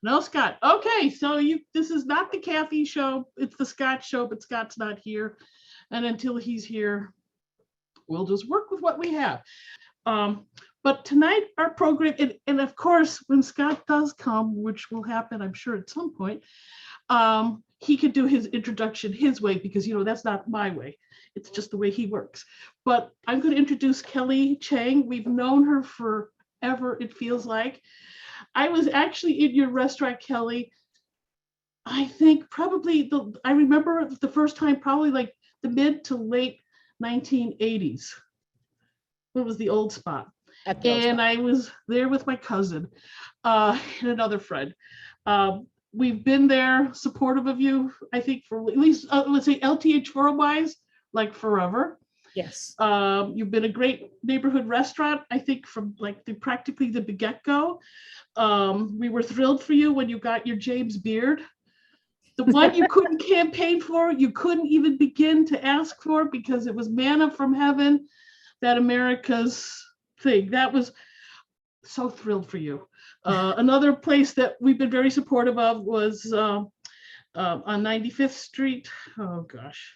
No Scott. Okay, so this is not the Kathy show. It's the Scott show, but Scott's not here. And until he's here, we'll just work with what we have. Um, but tonight, our program, and of course, when Scott does come, which will happen, I'm sure, at some point, he could do his introduction his way because, that's not my way. It's just the way he works. But I'm going to introduce Kelly Cheng. We've known her forever, it feels like. I was actually in your restaurant, Kelly. I think I remember the first time, probably like the mid to late 1980s. It was the old spot. And I was there with my cousin and another friend. We've been there supportive of you, I think, for at least, let's say, LTH forum-wise, like forever. Yes. You've been a great neighborhood restaurant, I think, from like practically the get-go. We were thrilled for you when you got your James Beard. The one you couldn't campaign for, you couldn't even begin to ask for because it was manna from heaven, that America's thing. That was so thrilled for you. Another place that we've been very supportive of was on 95th Street. Oh gosh.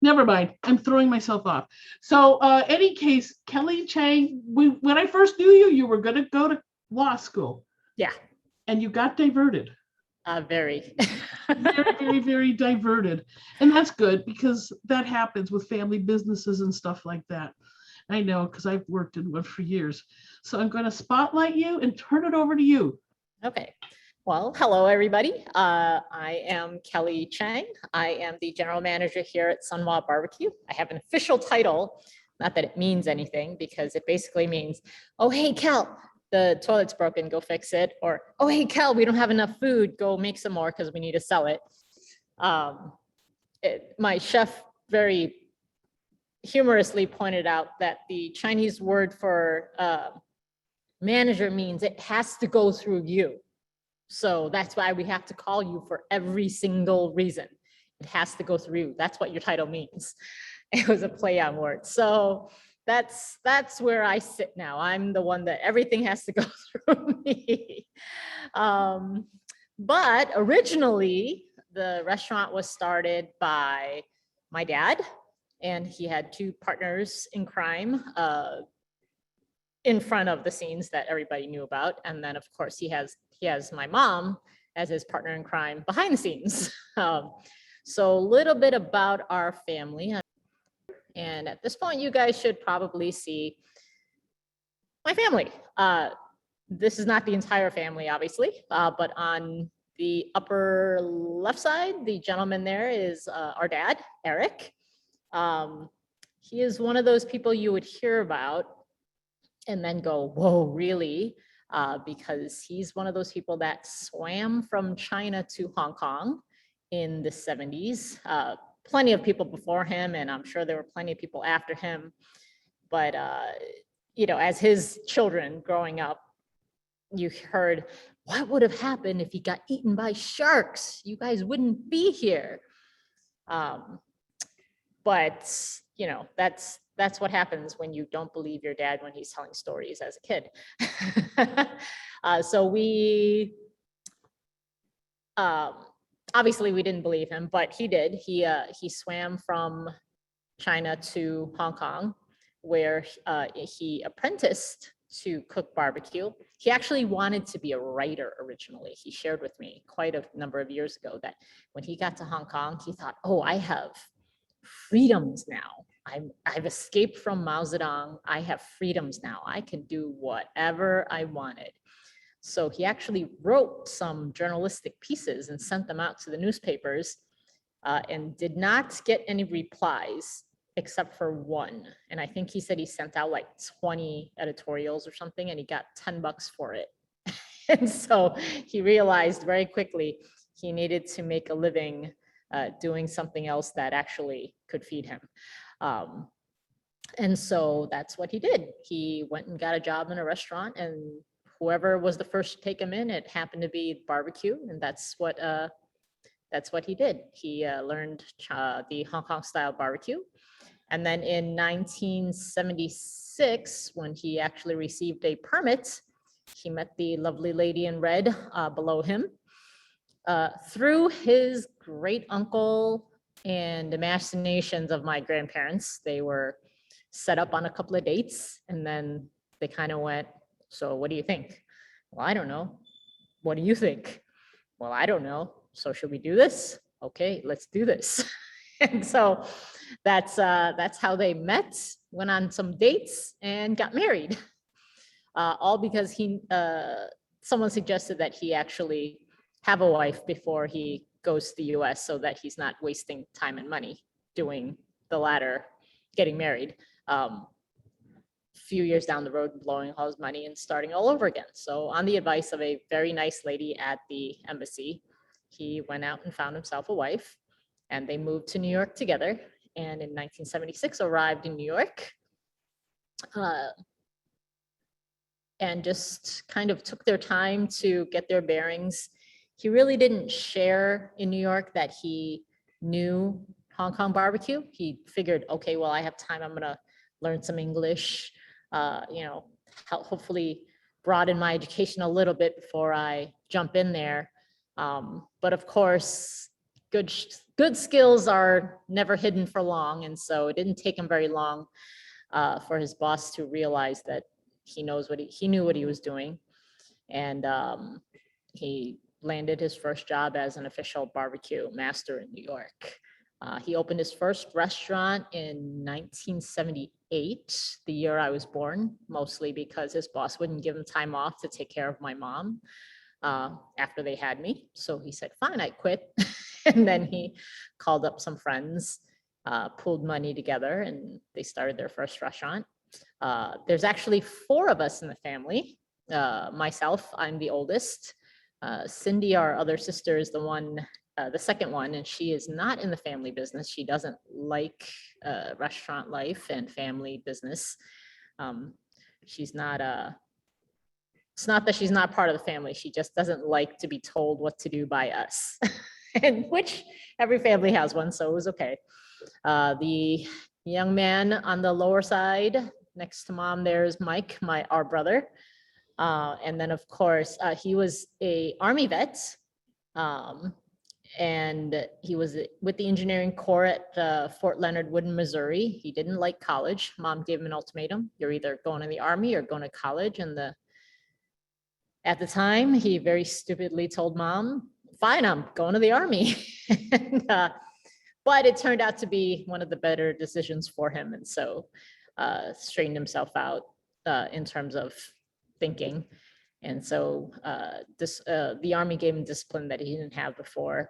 Never mind. I'm throwing myself off. So any case, Kelly Cheng, when I first knew you, you were going to go to law school. Yeah. And you got diverted. Very. Very, very, very diverted. And that's good because that happens with family businesses and stuff like that. I know because I've worked in one for years. So I'm going to spotlight you and turn it over to you. Okay. Well, hello, everybody. I am Kelly Cheng. I am the general manager here at Sun Wah BBQ. I have an official title, not that it means anything, because it basically means, oh, hey, Kel, the toilet's broken, go fix it. Or, oh, hey, Kel, we don't have enough food, go make some more because we need to sell it. My chef very humorously pointed out that the Chinese word for manager means it has to go through you. So that's why we have to call you for every single reason. It has to go through you. That's what your title means. It was a play on words. So that's where I sit now. I'm the one that everything has to go through me. But originally, the restaurant was started by my dad, and he had two partners in crime in front of the scenes that everybody knew about. And then, of course, he has my mom as his partner in crime behind the scenes. So a little bit about our family. And at this point, you guys should probably see my family. This is not the entire family, obviously, but on the upper left side, the gentleman there is our dad, Eric. He is one of those people you would hear about and then go, whoa, really? Because he's one of those people that swam from China to Hong Kong in the 70s. Plenty of people before him, and I'm sure there were plenty of people after him. But, as his children growing up, you heard, what would have happened if he got eaten by sharks? You guys wouldn't be here. But, that's what happens when you don't believe your dad when he's telling stories as a kid. So we, obviously we didn't believe him, but he did. He swam from China to Hong Kong, where he apprenticed to cook barbecue. He actually wanted to be a writer originally. He shared with me quite a number of years ago that when he got to Hong Kong, he thought, oh, I have freedoms now. I've escaped from Mao Zedong. I have freedoms now. I can do whatever I wanted. So he actually wrote some journalistic pieces and sent them out to the newspapers and did not get any replies except for one. And I think he said he sent out like 20 editorials or something and he got $10 for it. And so he realized very quickly he needed to make a living doing something else that actually could feed him. And so that's what he did. He went and got a job in a restaurant, and whoever was the first to take him in, it happened to be barbecue, and that's what he did. He learned the Hong Kong style barbecue. And then in 1976, when he actually received a permit, he met the lovely lady in red below him. Through his great uncle and the machinations of my grandparents, they were set up on a couple of dates, and then they kind of went, so what do you think? Well, I don't know. What do you think? Well, I don't know. So should we do this? Okay, let's do this. And so that's how they met, went on some dates, and got married. All because someone suggested that he actually have a wife before he goes to the US so that he's not wasting time and money doing the latter, getting married. Few years down the road, blowing all his money and starting all over again. So on the advice of a very nice lady at the embassy, he went out and found himself a wife, and they moved to New York together. And in 1976 arrived in New York, and just kind of took their time to get their bearings. He really didn't share in New York that he knew Hong Kong barbecue. He figured, okay, well, I have time, I'm gonna learn some English, hopefully broaden my education a little bit before I jump in there. But of course, good skills are never hidden for long. And so it didn't take him very long for his boss to realize that he knew what he was doing. And he landed his first job as an official barbecue master in New York. He opened his first restaurant in 1978, the year I was born, mostly because his boss wouldn't give him time off to take care of my mom after they had me. So he said, fine, I quit. And then he called up some friends, pulled money together, and they started their first restaurant. There's actually 4 of us in the family. Myself, I'm the oldest. Cindy, our other sister, is the second one, and she is not in the family business. She doesn't like restaurant life and family business. It's not that she's not part of the family. She just doesn't like to be told what to do by us, and which every family has one, so it was okay. The young man on the lower side, next to mom, there's Mike, our brother. And then of course, he was a Army vet. And he was with the engineering corps at Fort Leonard Wood in Missouri. He didn't like college. Mom gave him an ultimatum. You're either going to the Army or going to college. And at the time, he very stupidly told mom, fine, I'm going to the Army. But it turned out to be one of the better decisions for him. And so straightened himself out in terms of thinking. And so the Army gave him discipline that he didn't have before.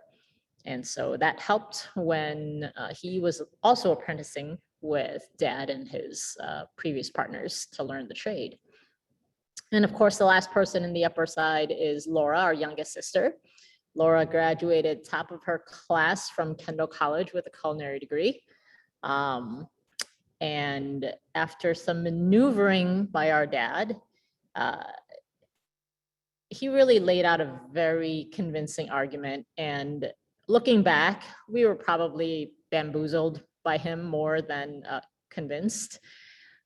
And so that helped when he was also apprenticing with dad and his previous partners to learn the trade. And of course, the last person in the upper side is Laura, our youngest sister. Laura graduated top of her class from Kendall College with a culinary degree. And after some maneuvering by our dad, he really laid out a very convincing argument. And looking back, we were probably bamboozled by him more than convinced.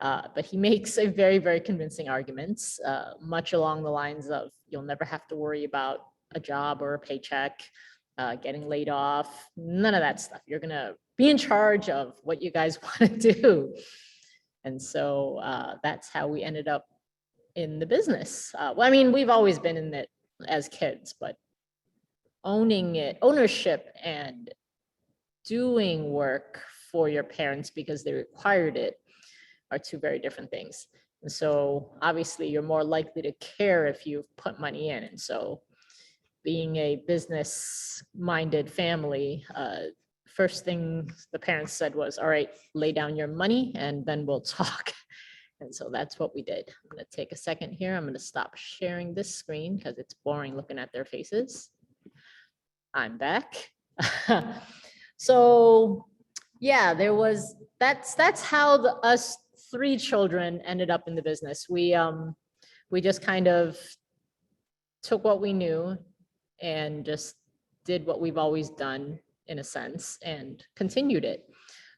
But he makes a very, very convincing argument, much along the lines of, you'll never have to worry about a job or a paycheck, getting laid off, none of that stuff. You're gonna be in charge of what you guys want to do. And so that's how we ended up in the business. Well, I mean, we've always been in it as kids, but ownership and doing work for your parents because they required it are 2 very different things. And so obviously you're more likely to care if you've put money in. And so being a business-minded family, first thing the parents said was, all right, lay down your money and then we'll talk. And so that's what we did. I'm gonna take a second here. I'm gonna stop sharing this screen because it's boring looking at their faces. I'm back. So yeah, that's how us 3 children ended up in the business. We just kind of took what we knew and just did what we've always done in a sense and continued it.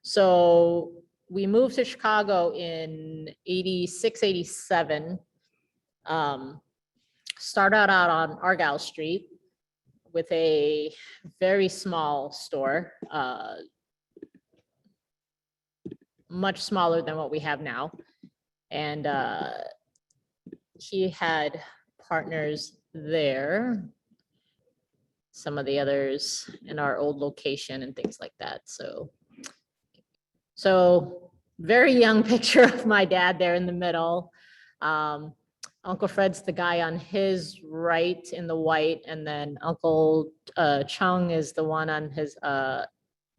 So we moved to Chicago in 86, 87. started out on Argyle Street with a very small store, much smaller than what we have now. And he had partners there, some of the others in our old location and things like that. So very young picture of my dad there in the middle. Uncle Fred's the guy on his right in the white, and then Uncle Cheng is the one on his,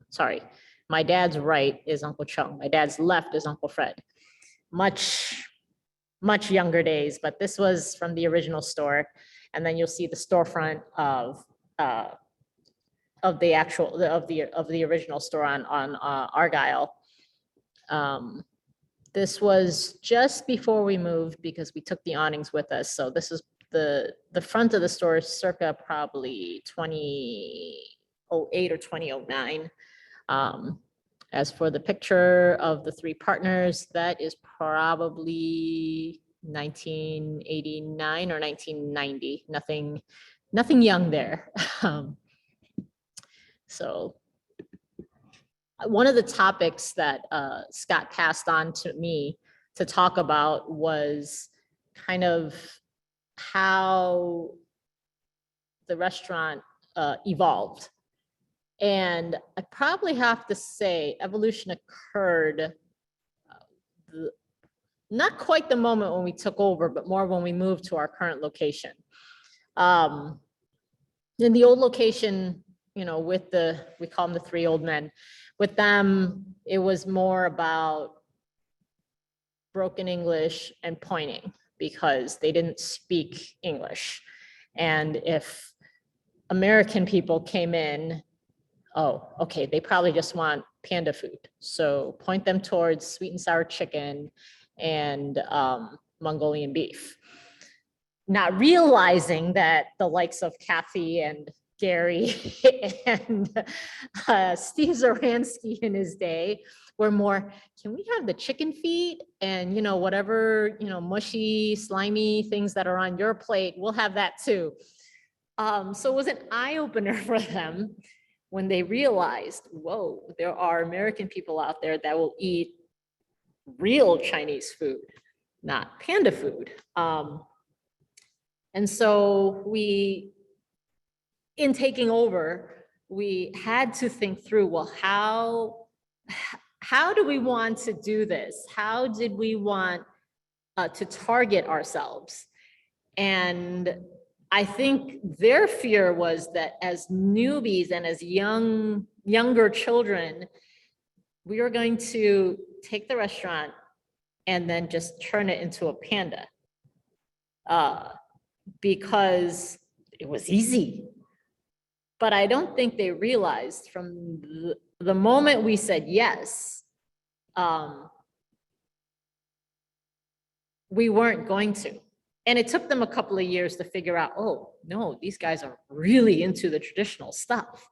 sorry, my dad's right is Uncle Cheng. My dad's left is Uncle Fred. Much younger days, but this was from the original store. And then you'll see the storefront of the actual, of the original store on Argyle. This was just before we moved because we took the awnings with us. So this is the front of the store is circa probably 2008 or 2009. As for the picture of the three partners, that is probably 1989 or 1990. Nothing young there. So one of the topics that Scott passed on to me to talk about was kind of how the restaurant evolved. And I probably have to say evolution occurred not quite the moment when we took over, but more when we moved to our current location. In the old location, you know, with we call them the three old men. With them, it was more about broken English and pointing because they didn't speak English. And if American people came in, oh, okay, they probably just want panda food. So point them towards sweet and sour chicken and Mongolian beef. Not realizing that the likes of Kathy and Gary and Steve Zoransky in his day were more, can we have the chicken feet and, you know, whatever, you know, mushy, slimy things that are on your plate, we'll have that too. So it was an eye-opener for them when they realized, whoa, there are American people out there that will eat real Chinese food, not panda food. And so in taking over, we had to think through, well, how do we want to do this? How did we want to target ourselves? And I think their fear was that as newbies and as younger children, we were going to take the restaurant and then just turn it into a panda because it was easy. But I don't think they realized from the moment we said yes, we weren't going to. And it took them a couple of years to figure out, oh, no, these guys are really into the traditional stuff.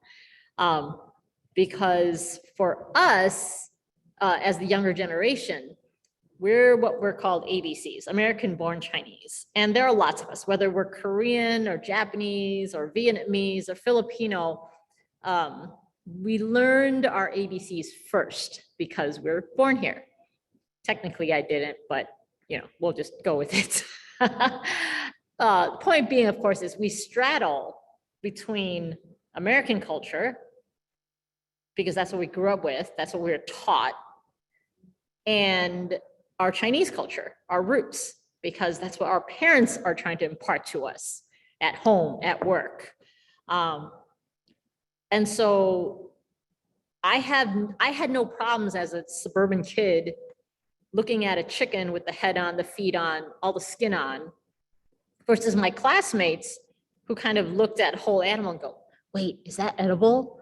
Because for us, as the younger generation, we're what we're called ABCs, American-born Chinese. And there are lots of us, whether we're Korean or Japanese or Vietnamese or Filipino, we learned our ABCs first because we're born here. Technically, I didn't, but you know, we'll just go with it. Point being, of course, is we straddle between American culture, because that's what we grew up with, that's what we were taught, and our Chinese culture, our roots, because that's what our parents are trying to impart to us at home, at work. And so I had no problems as a suburban kid looking at a chicken with the head on, the feet on, all the skin on, versus my classmates who kind of looked at whole animal and go, wait, is that edible?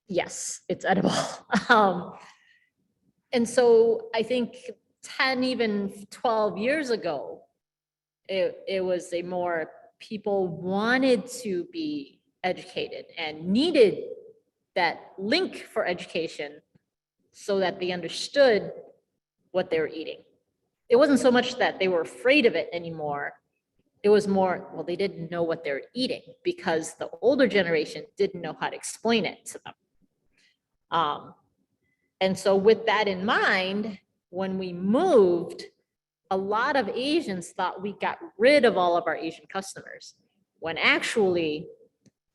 Yes, it's edible. And so I think 10, even 12 years ago, it was a more, people wanted to be educated and needed that link for education so that they understood what they were eating. It wasn't so much that they were afraid of it anymore. it was more, well, they didn't know what they're eating because the older generation didn't know how to explain it to them. And so with that in mind, when we moved, a lot of Asians thought we got rid of all of our Asian customers, when actually,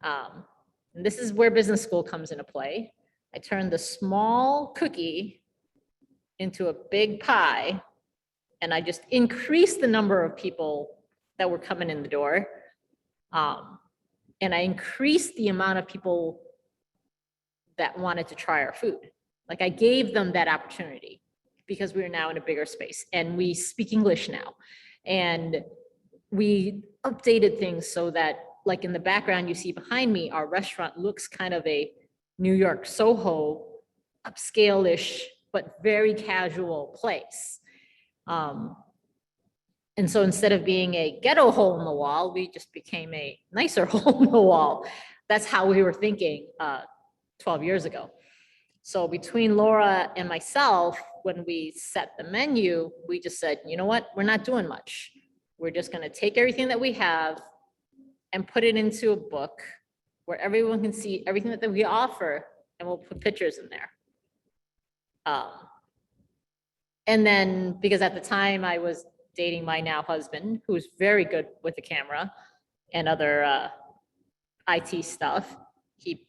and this is where business school comes into play. I turned the small cookie into a big pie, and I just increased the number of people that were coming in the door. And I increased the amount of people that wanted to try our food. Like, I gave them that opportunity because we are now in a bigger space and we speak English now. And we updated things so that, like in the background you see behind me, our restaurant looks kind of a New York Soho, upscale-ish, but very casual place. And so instead of being a ghetto hole in the wall, we just became a nicer hole in the wall. That's how we were thinking 12 years ago. So between Laura and myself, when we set the menu, we just said, you know what, we're not doing much. We're just gonna take everything that we have and put it into a book where everyone can see everything that we offer, and we'll put pictures in there. And then, because at the time I was dating my now husband, who's very good with the camera and other IT stuff,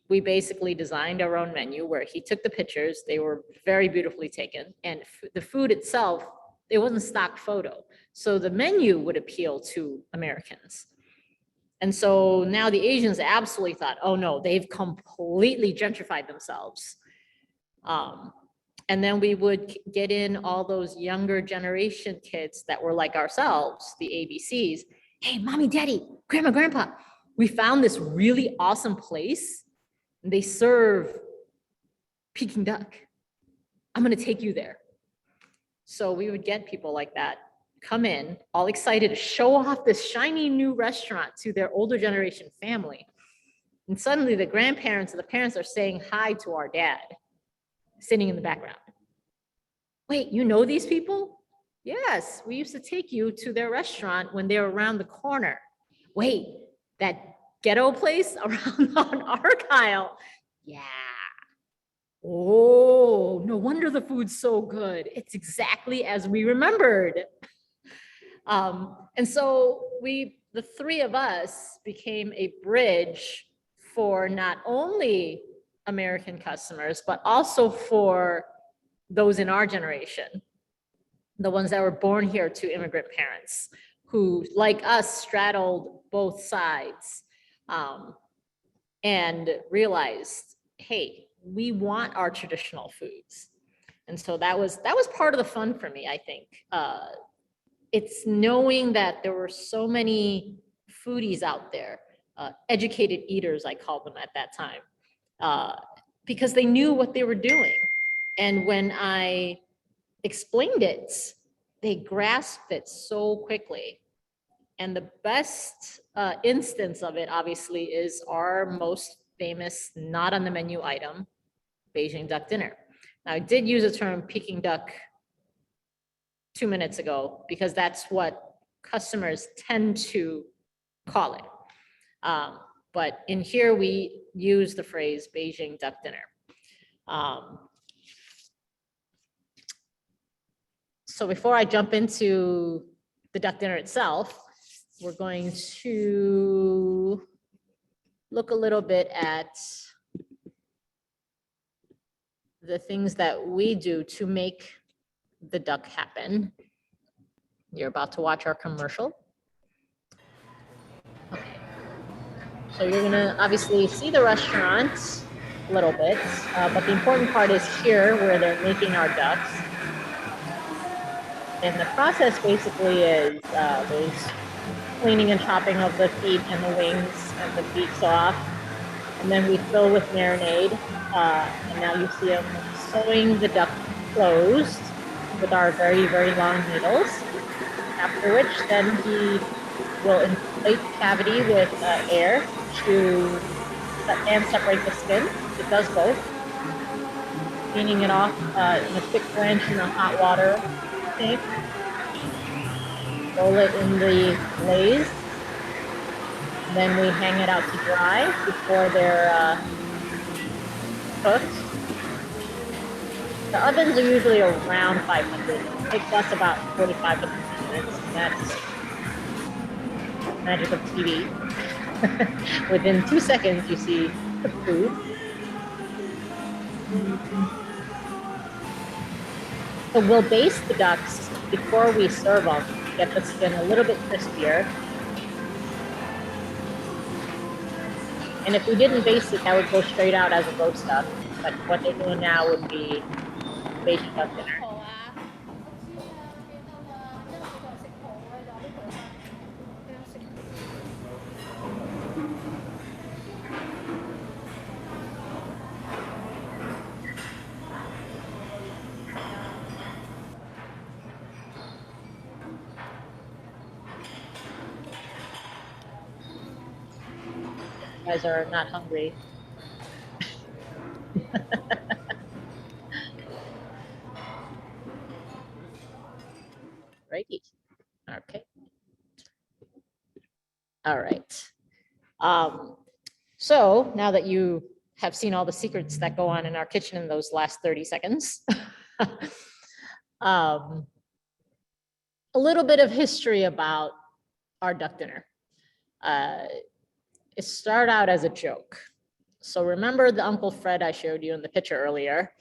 we basically designed our own menu where he took the pictures. They were very beautifully taken, and the food itself, it wasn't stock photo. So the menu would appeal to Americans. And so now the Asians absolutely thought, oh no, they've completely gentrified themselves. And then we would get in all those younger generation kids that were like ourselves, the ABCs. Hey, mommy, daddy, grandma, grandpa, we found this really awesome place. And they serve Peking duck. I'm gonna take you there. So we would get people like that come in, all excited to show off this shiny new restaurant to their older generation family. And suddenly the grandparents and the parents are saying hi to our dad, sitting in the background. Wait, you know these people? Yes, we used to take you to their restaurant when they were around the corner. Wait, that ghetto place around on Argyle? Yeah. Oh, no wonder the food's so good. It's exactly as we remembered. And so the three of us became a bridge for not only American customers, but also for those in our generation, the ones that were born here to immigrant parents who, like us, straddled both sides and realized, hey, we want our traditional foods. And so that was part of the fun for me, I think. It's knowing that there were so many foodies out there, educated eaters, I called them at that time, because they knew what they were doing. And when I explained it, they grasped it so quickly. And the best instance of it, obviously, is our most famous, not on the menu item, Beijing duck dinner. Now, I did use the term Peking duck 2 minutes ago because that's what customers tend to call it. But in here, we use the phrase Beijing duck dinner. So before I jump into the duck dinner itself, we're going to look a little bit at the things that we do to make the duck happen. You're about to watch our commercial. Okay. So you're gonna obviously see the restaurant a little bit, but the important part is here where they're making our ducks. And the process basically is there's cleaning and chopping of the feet and the wings and the beak off. And then we fill with marinade. And now you see them sewing the duck closed with our very, very long needles. After which then he will inflate the cavity with air to and separate the skin. It does both. Cleaning it off in a quick rinse in the hot water sink. Roll it in the glaze Then we hang it out to dry before they're cooked. The ovens are usually around 500. It takes us about 45 to 50 minutes. That's magic of TV. Within 2 seconds, you see cooked food. So we'll baste the ducks before we serve them to get the skin a little bit crispier. And if we didn't baste it, that would go straight out as a roast duck. But what they're doing now would be Beijing Duck dinner. You guys are not hungry. Righty. Okay. All right. So now that you have seen all the secrets that go on in our kitchen in those last 30 seconds, a little bit of history about our duck dinner. It started out as a joke. So remember the Uncle Fred I showed you in the picture earlier?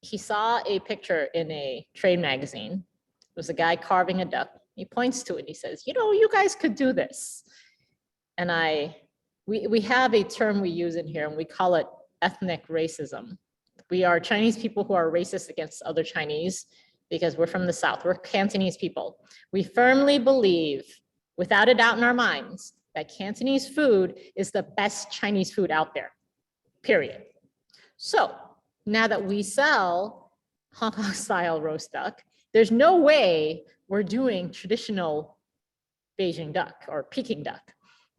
He saw a picture in a trade magazine. It was a guy carving a duck. He points to it and he says, you know, you guys could do this. And we have a term we use in here and we call it ethnic racism. We are Chinese people who are racist against other Chinese because we're from the South. We're Cantonese people. We firmly believe, without a doubt in our minds, that Cantonese food is the best Chinese food out there, period. So now that we sell Hong Kong style roast duck, there's no way we're doing traditional Beijing duck or Peking duck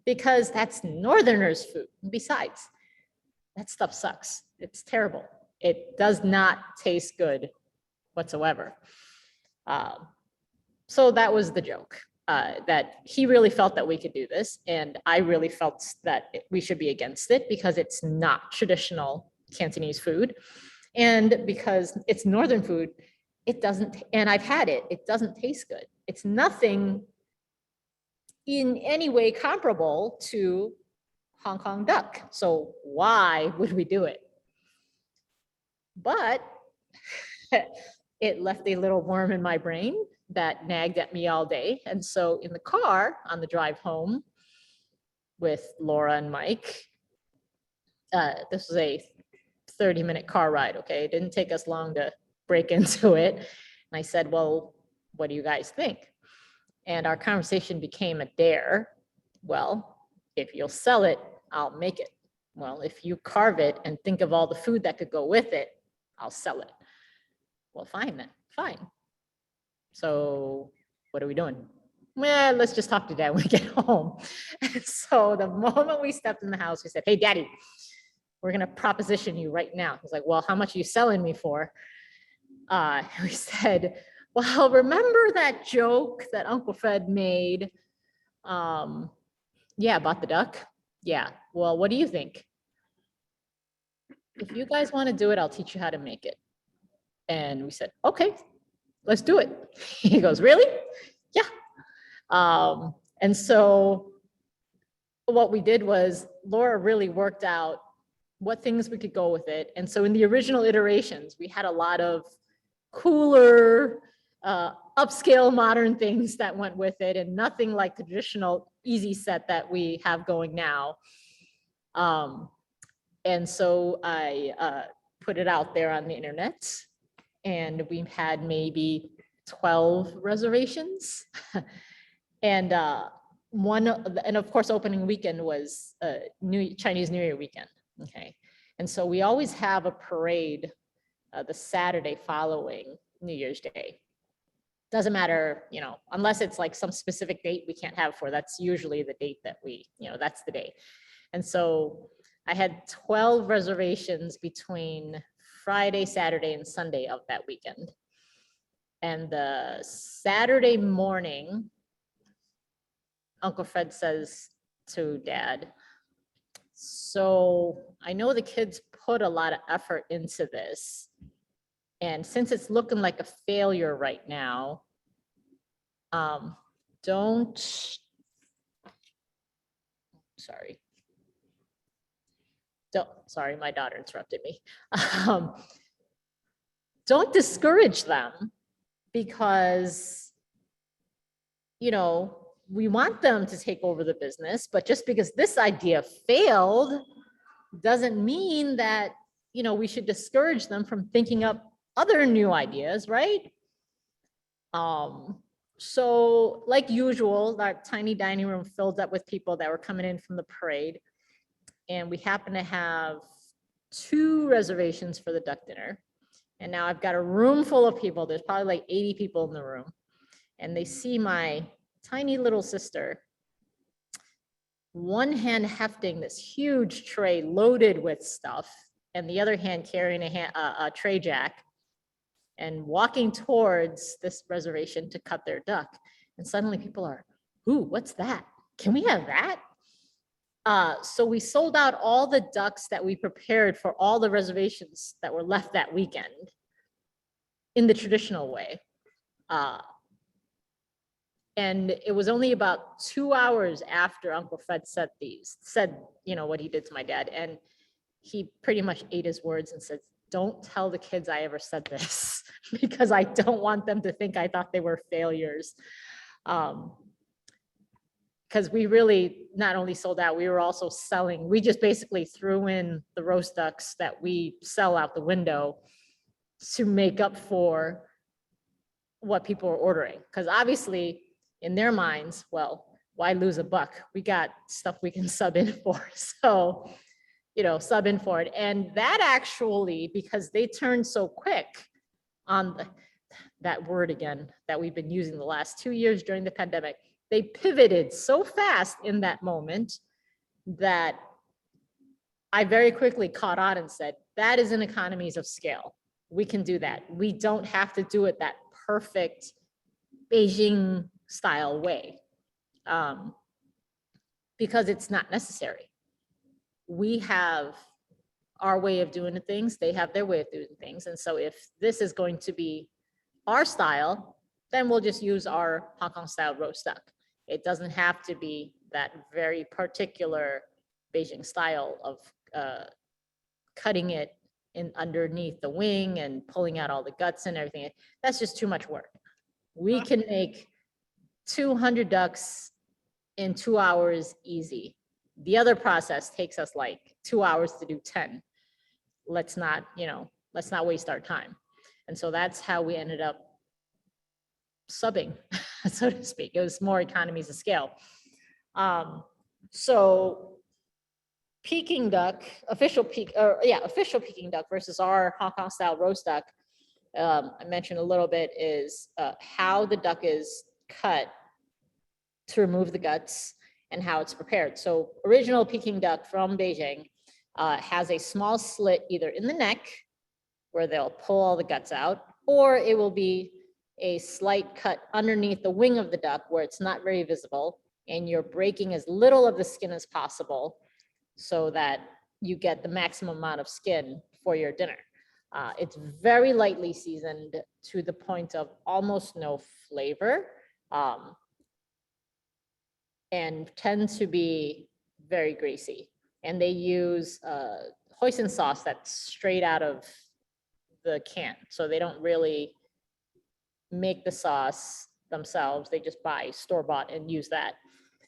because that's Northerners' food. Besides, that stuff sucks. It's terrible. It does not taste good whatsoever. So that was the joke, that he really felt that we could do this. And I really felt that we should be against it because it's not traditional Cantonese food. And because it's Northern food, it doesn't, and I've had it, it doesn't taste good. It's nothing in any way comparable to Hong Kong duck. So why would we do it? But it left a little worm in my brain that nagged at me all day. And so in the car on the drive home with Laura and Mike, this was a 30-minute car ride, okay? It didn't take us long to break into it. And I said, well, what do you guys think? And our conversation became a dare. Well, if you'll sell it, I'll make it. Well, if you carve it and think of all the food that could go with it, I'll sell it. Well, fine then, fine. So what are we doing? Well, let's just talk to Dad when we get home. And so the moment we stepped in the house, we said, hey, Daddy, we're gonna proposition you right now. He's like, well, how much are you selling me for? We said, well, remember that joke that Uncle Fred made? Yeah, about the duck? Yeah, well, what do you think? If you guys wanna do it, I'll teach you how to make it. And we said, okay, let's do it. He goes, really? Yeah. And so what we did was Laura really worked out what things we could go with it. And so in the original iterations, we had a lot of cooler, upscale modern things that went with it and nothing like the traditional easy set that we have going now. And so I put it out there on the internet and we had maybe 12 reservations. And and of course, opening weekend was Chinese New Year weekend. Okay. And so we always have a parade the Saturday following New Year's Day. Doesn't matter, you know, unless it's like some specific date we can't have for, that's usually the date that we, you know, that's the day. And so I had 12 reservations between Friday, Saturday, and Sunday of that weekend. And the Saturday morning, Uncle Fred says to Dad, so I know the kids put a lot of effort into this. And since it's looking like a failure right now, sorry, my daughter interrupted me. Don't discourage them because, you know, we want them to take over the business, but just because this idea failed doesn't mean that, you know, we should discourage them from thinking up other new ideas, right? So like usual, that tiny dining room filled up with people that were coming in from the parade. And we happen to have 2 reservations for the duck dinner. And now I've got a room full of people. There's probably like 80 people in the room. And they see my tiny little sister, one hand hefting this huge tray loaded with stuff, and the other hand carrying a tray jack, and walking towards this reservation to cut their duck. And suddenly people are, ooh, what's that? Can we have that? So we sold out all the ducks that we prepared for all the reservations that were left that weekend in the traditional way. And it was only about 2 hours after Uncle Fred said, you know, what he did to my dad. And he pretty much ate his words and said, don't tell the kids I ever said this because I don't want them to think I thought they were failures. Because we really not only sold out, we were also selling. We just basically threw in the roast ducks that we sell out the window to make up for what people were ordering. Because obviously in their minds, well, why lose a buck? We got stuff we can sub in for. So, you know, sub in for it. And that actually, because they turned so quick on that word again that we've been using the last 2 years during the pandemic, they pivoted so fast in that moment that I very quickly caught on and said, that is an economies of scale. We can do that. We don't have to do it that perfect Beijing style way because it's not necessary. We have our way of doing things. They have their way of doing things. And so if this is going to be our style, then we'll just use our Hong Kong style roast duck. It doesn't have to be that very particular Beijing style of cutting it in underneath the wing and pulling out all the guts and everything. That's just too much work. We can make 200 ducks in 2 hours easy. The other process takes us like 2 hours to do 10. Let's not waste our time. And so that's how we ended up subbing, so to speak. It was more economies of scale. So Peking duck, official Peking duck versus our Hong Kong style roast duck, I mentioned a little bit, is how the duck is cut to remove the guts and how it's prepared. So original Peking duck from Beijing has a small slit either in the neck where they'll pull all the guts out, or it will be a slight cut underneath the wing of the duck where it's not very visible and you're breaking as little of the skin as possible so that you get the maximum amount of skin for your dinner. It's very lightly seasoned to the point of almost no flavor, and tend to be very greasy. And they use hoisin sauce that's straight out of the can. So they don't really make the sauce themselves. They just buy store-bought and use that.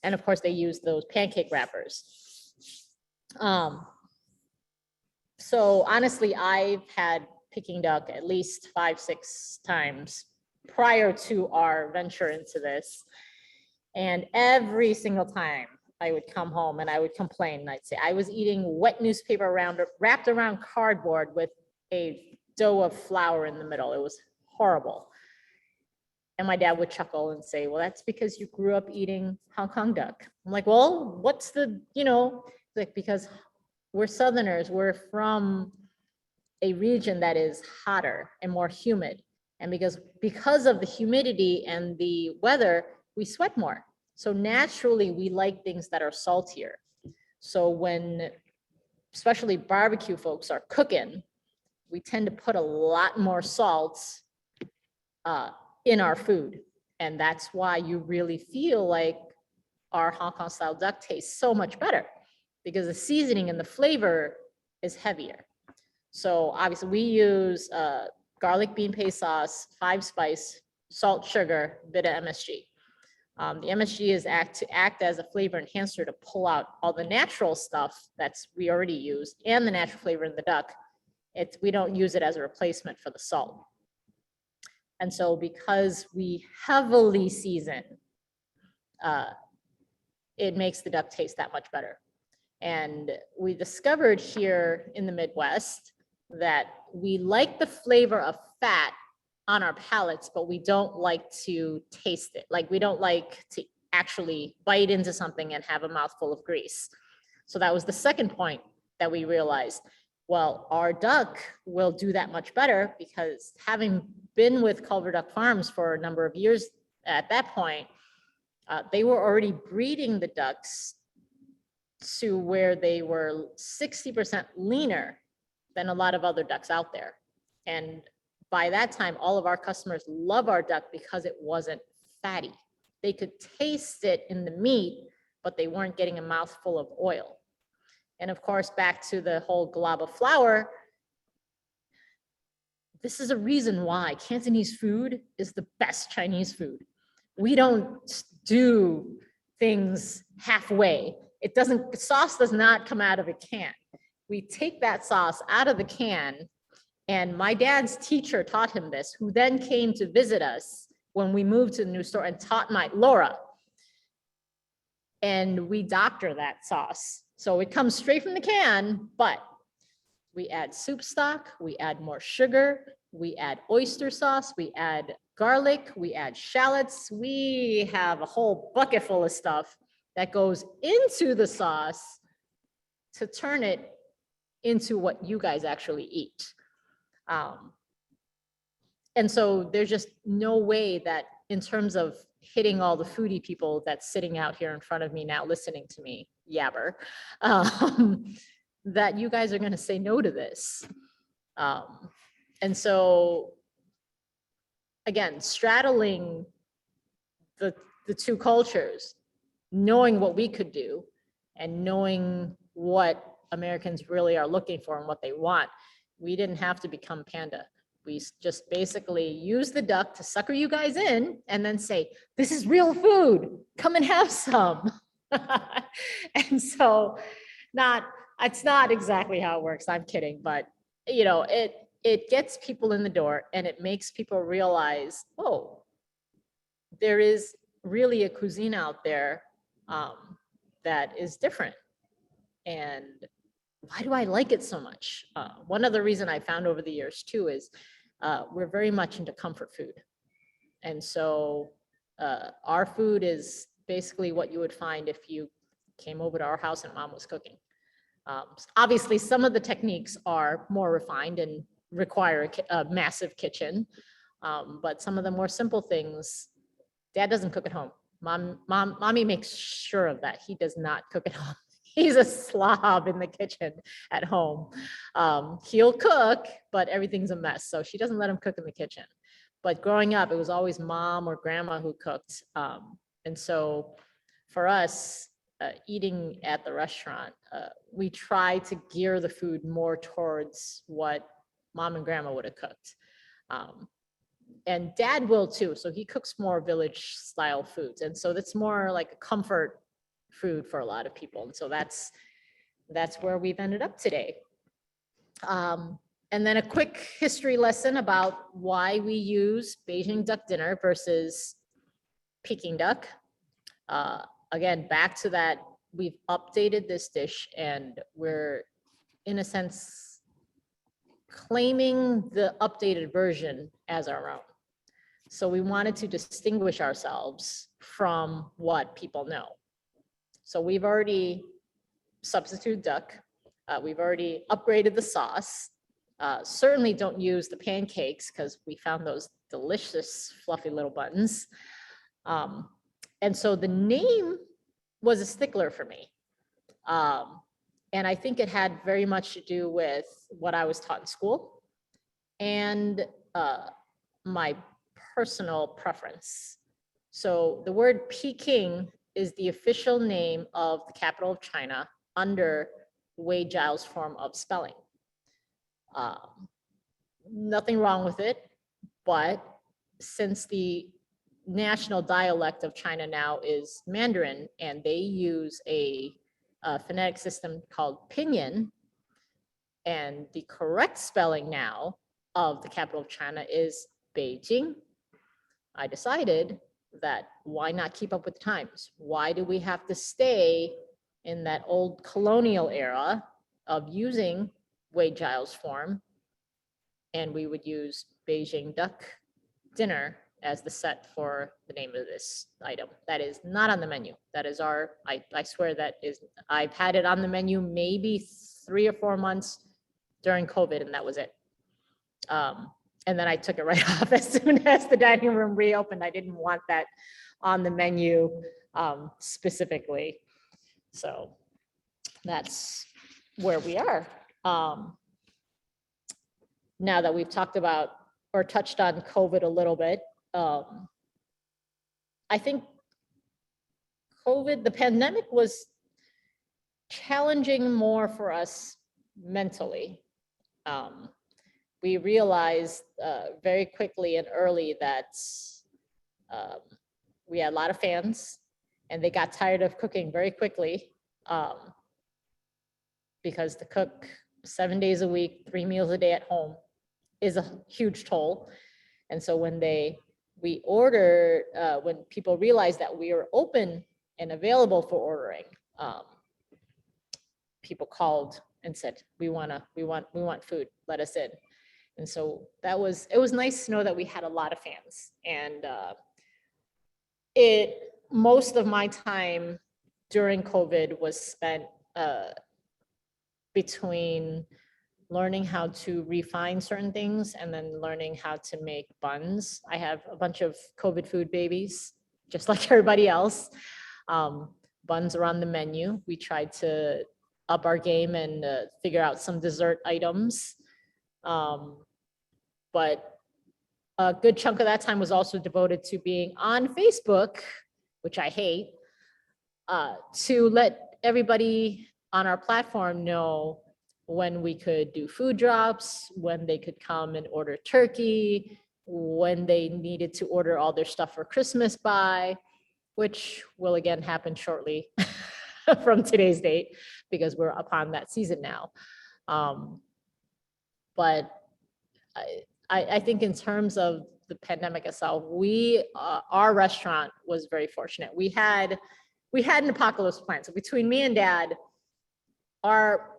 And of course they use those pancake wrappers. So honestly, I've had Peking duck at least 5-6 times prior to our venture into this. And every single time I would come home and I would complain, and I'd say I was eating wet newspaper wrapped around cardboard with a dough of flour in the middle. It was horrible. And my dad would chuckle and say, well, that's because you grew up eating Hong Kong duck. I'm like, well, what's the, like, because we're Southerners, we're from a region that is hotter and more humid. And because of the humidity and the weather, we sweat more. So naturally, we like things that are saltier. So when especially barbecue folks are cooking, we tend to put a lot more salt in our food. And that's why you really feel like our Hong Kong style duck tastes so much better, because the seasoning and the flavor is heavier. So obviously we use garlic bean paste sauce, 5-spice, salt, sugar, bit of MSG. The MSG is to act as a flavor enhancer to pull out all the natural stuff we already used and the natural flavor in the duck. We don't use it as a replacement for the salt. And so because we heavily season, it makes the duck taste that much better. And we discovered here in the Midwest that we like the flavor of fat on our palates, but we don't like to taste it. Like we don't like to actually bite into something and have a mouthful of grease. So that was the second point that we realized. Well, our duck will do that much better, because having been with Culver Duck Farms for a number of years at that point, they were already breeding the ducks to where they were 60% leaner than a lot of other ducks out there. And by that time, all of our customers love our duck because it wasn't fatty. They could taste it in the meat, but they weren't getting a mouthful of oil. And of course, back to the whole glob of flour, this is a reason why Cantonese food is the best Chinese food. We don't do things halfway. Sauce does not come out of a can. We take that sauce out of the can, and my dad's teacher taught him this, who then came to visit us when we moved to the new store and taught Laura. And we doctor that sauce. So it comes straight from the can, but we add soup stock, we add more sugar, we add oyster sauce, we add garlic, we add shallots. We have a whole bucket full of stuff that goes into the sauce to turn it into what you guys actually eat. And so there's just no way that, in terms of hitting all the foodie people that's sitting out here in front of me now listening to me yabber, that you guys are going to say no to this. And so again, straddling the two cultures, knowing what we could do and knowing what Americans really are looking for and what they want, we didn't have to become Panda. We just basically use the duck to sucker you guys in and then say, this is real food, come and have some. And so it's not exactly how it works, I'm kidding, but you know, it gets people in the door and it makes people realize, oh, there is really a cuisine out there that is different. And why do I like it so much? One other reason I found over the years too is we're very much into comfort food. And so our food is basically what you would find if you came over to our house and mom was cooking. Obviously, some of the techniques are more refined and require a massive kitchen, but some of the more simple things, dad doesn't cook at home. Mommy makes sure of that. He does not cook at home. He's a slob in the kitchen at home. He'll cook, but everything's a mess. So she doesn't let him cook in the kitchen. But growing up, it was always mom or grandma who cooked. And so for us, eating at the restaurant, we try to gear the food more towards what mom and grandma would have cooked. And dad will too. So he cooks more village style foods. And so that's more like a comfort food for a lot of people. And so that's where we've ended up today. And then a quick history lesson about why we use Beijing duck dinner versus Peking duck. Again, back to that, we've updated this dish and we're, in a sense, claiming the updated version as our own. So we wanted to distinguish ourselves from what people know. So we've already substituted duck. We've already upgraded the sauce. Certainly don't use the pancakes because we found those delicious fluffy little buttons. And so the name was a stickler for me. And I think it had very much to do with what I was taught in school and my personal preference. So the word Peking is the official name of the capital of China under Wei Jiao's form of spelling. Nothing wrong with it, but since the national dialect of China now is Mandarin, and they use a phonetic system called Pinyin, and the correct spelling now of the capital of China is Beijing, I decided that why not keep up with the times? Why do we have to stay in that old colonial era of using Wei Jiao's form? And we would use Beijing Duck dinner as the set for the name of this item. That is not on the menu. That is our, I swear that is, I've had it on the menu maybe 3 or 4 months during COVID, and that was it. And then I took it right off as soon as the dining room reopened. I didn't want that on the menu specifically. So that's where we are. Now that we've talked about or touched on COVID a little bit, I think COVID, the pandemic was challenging more for us mentally. We realized very quickly and early that we had a lot of fans and they got tired of cooking very quickly because to cook 7 days a week, 3 meals a day at home is a huge toll. And so when we ordered, when people realized that we were open and available for ordering, people called and said, we want food, let us in. And so it was nice to know that we had a lot of fans. And most of my time during COVID was spent between learning how to refine certain things and then learning how to make buns. I have a bunch of COVID food babies, just like everybody else. Buns are on the menu. We tried to up our game and figure out some dessert items. But a good chunk of that time was also devoted to being on Facebook, which I hate, to let everybody on our platform know when we could do food drops, when they could come and order turkey, when they needed to order all their stuff for Christmas by, which will again happen shortly from today's date because we're upon that season now. But I think in terms of the pandemic itself, our restaurant was very fortunate. We had an apocalypse plan. So between me and Dad, our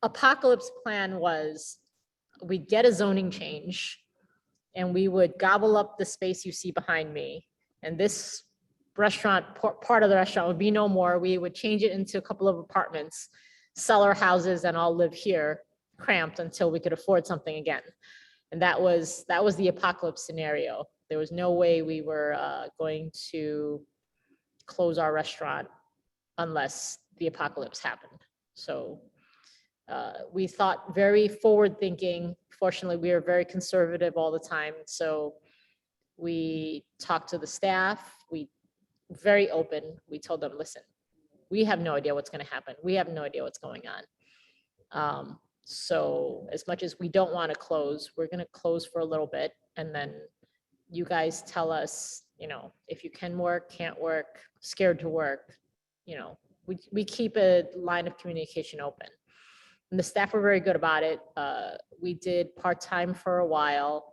apocalypse plan was we'd get a zoning change and we would gobble up the space you see behind me. And this restaurant, part of the restaurant would be no more. We would change it into a couple of apartments, sell our houses and all live here cramped until we could afford something again. And that was the apocalypse scenario. There was no way we were going to close our restaurant unless the apocalypse happened. So we thought very forward thinking. Fortunately, we are very conservative all the time. So we talked to the staff, we very open. We told them, listen, we have no idea what's going to happen. We have no idea what's going on. So as much as we don't want to close, we're going to close for a little bit. And then you guys tell us, if you can work, can't work, scared to work, we keep a line of communication open. And the staff were very good about it. We did part-time for a while.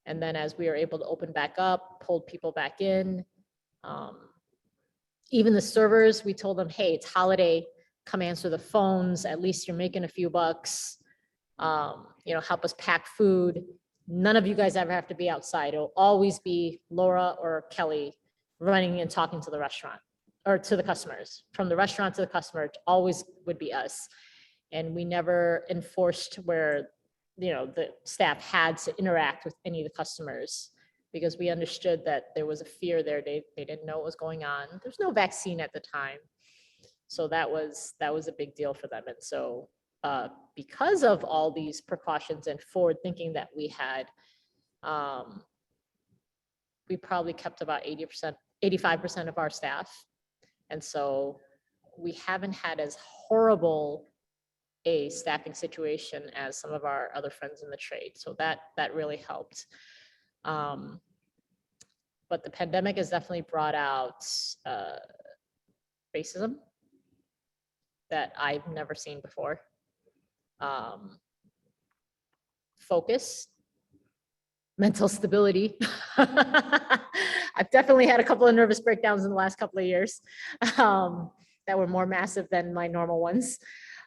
And then as we were able to open back up, pulled people back in. Even the servers, we told them, hey, it's holiday, come answer the phones. At least you're making a few bucks. Help us pack food. None of you guys ever have to be outside. It'll always be Laura or Kelly running and talking to the restaurant or to the customers. From the restaurant to the customer, it always would be us. And we never enforced where, the staff had to interact with any of the customers because we understood that there was a fear there. They didn't know what was going on. There's no vaccine at the time. So that was a big deal for them. And so because of all these precautions and forward thinking that we had, we probably kept about 80%, 85% of our staff. And so we haven't had as horrible a staffing situation as some of our other friends in the trade. So that really helped. But the pandemic has definitely brought out racism that I've never seen before. Focus, mental stability. I've definitely had a couple of nervous breakdowns in the last couple of years that were more massive than my normal ones.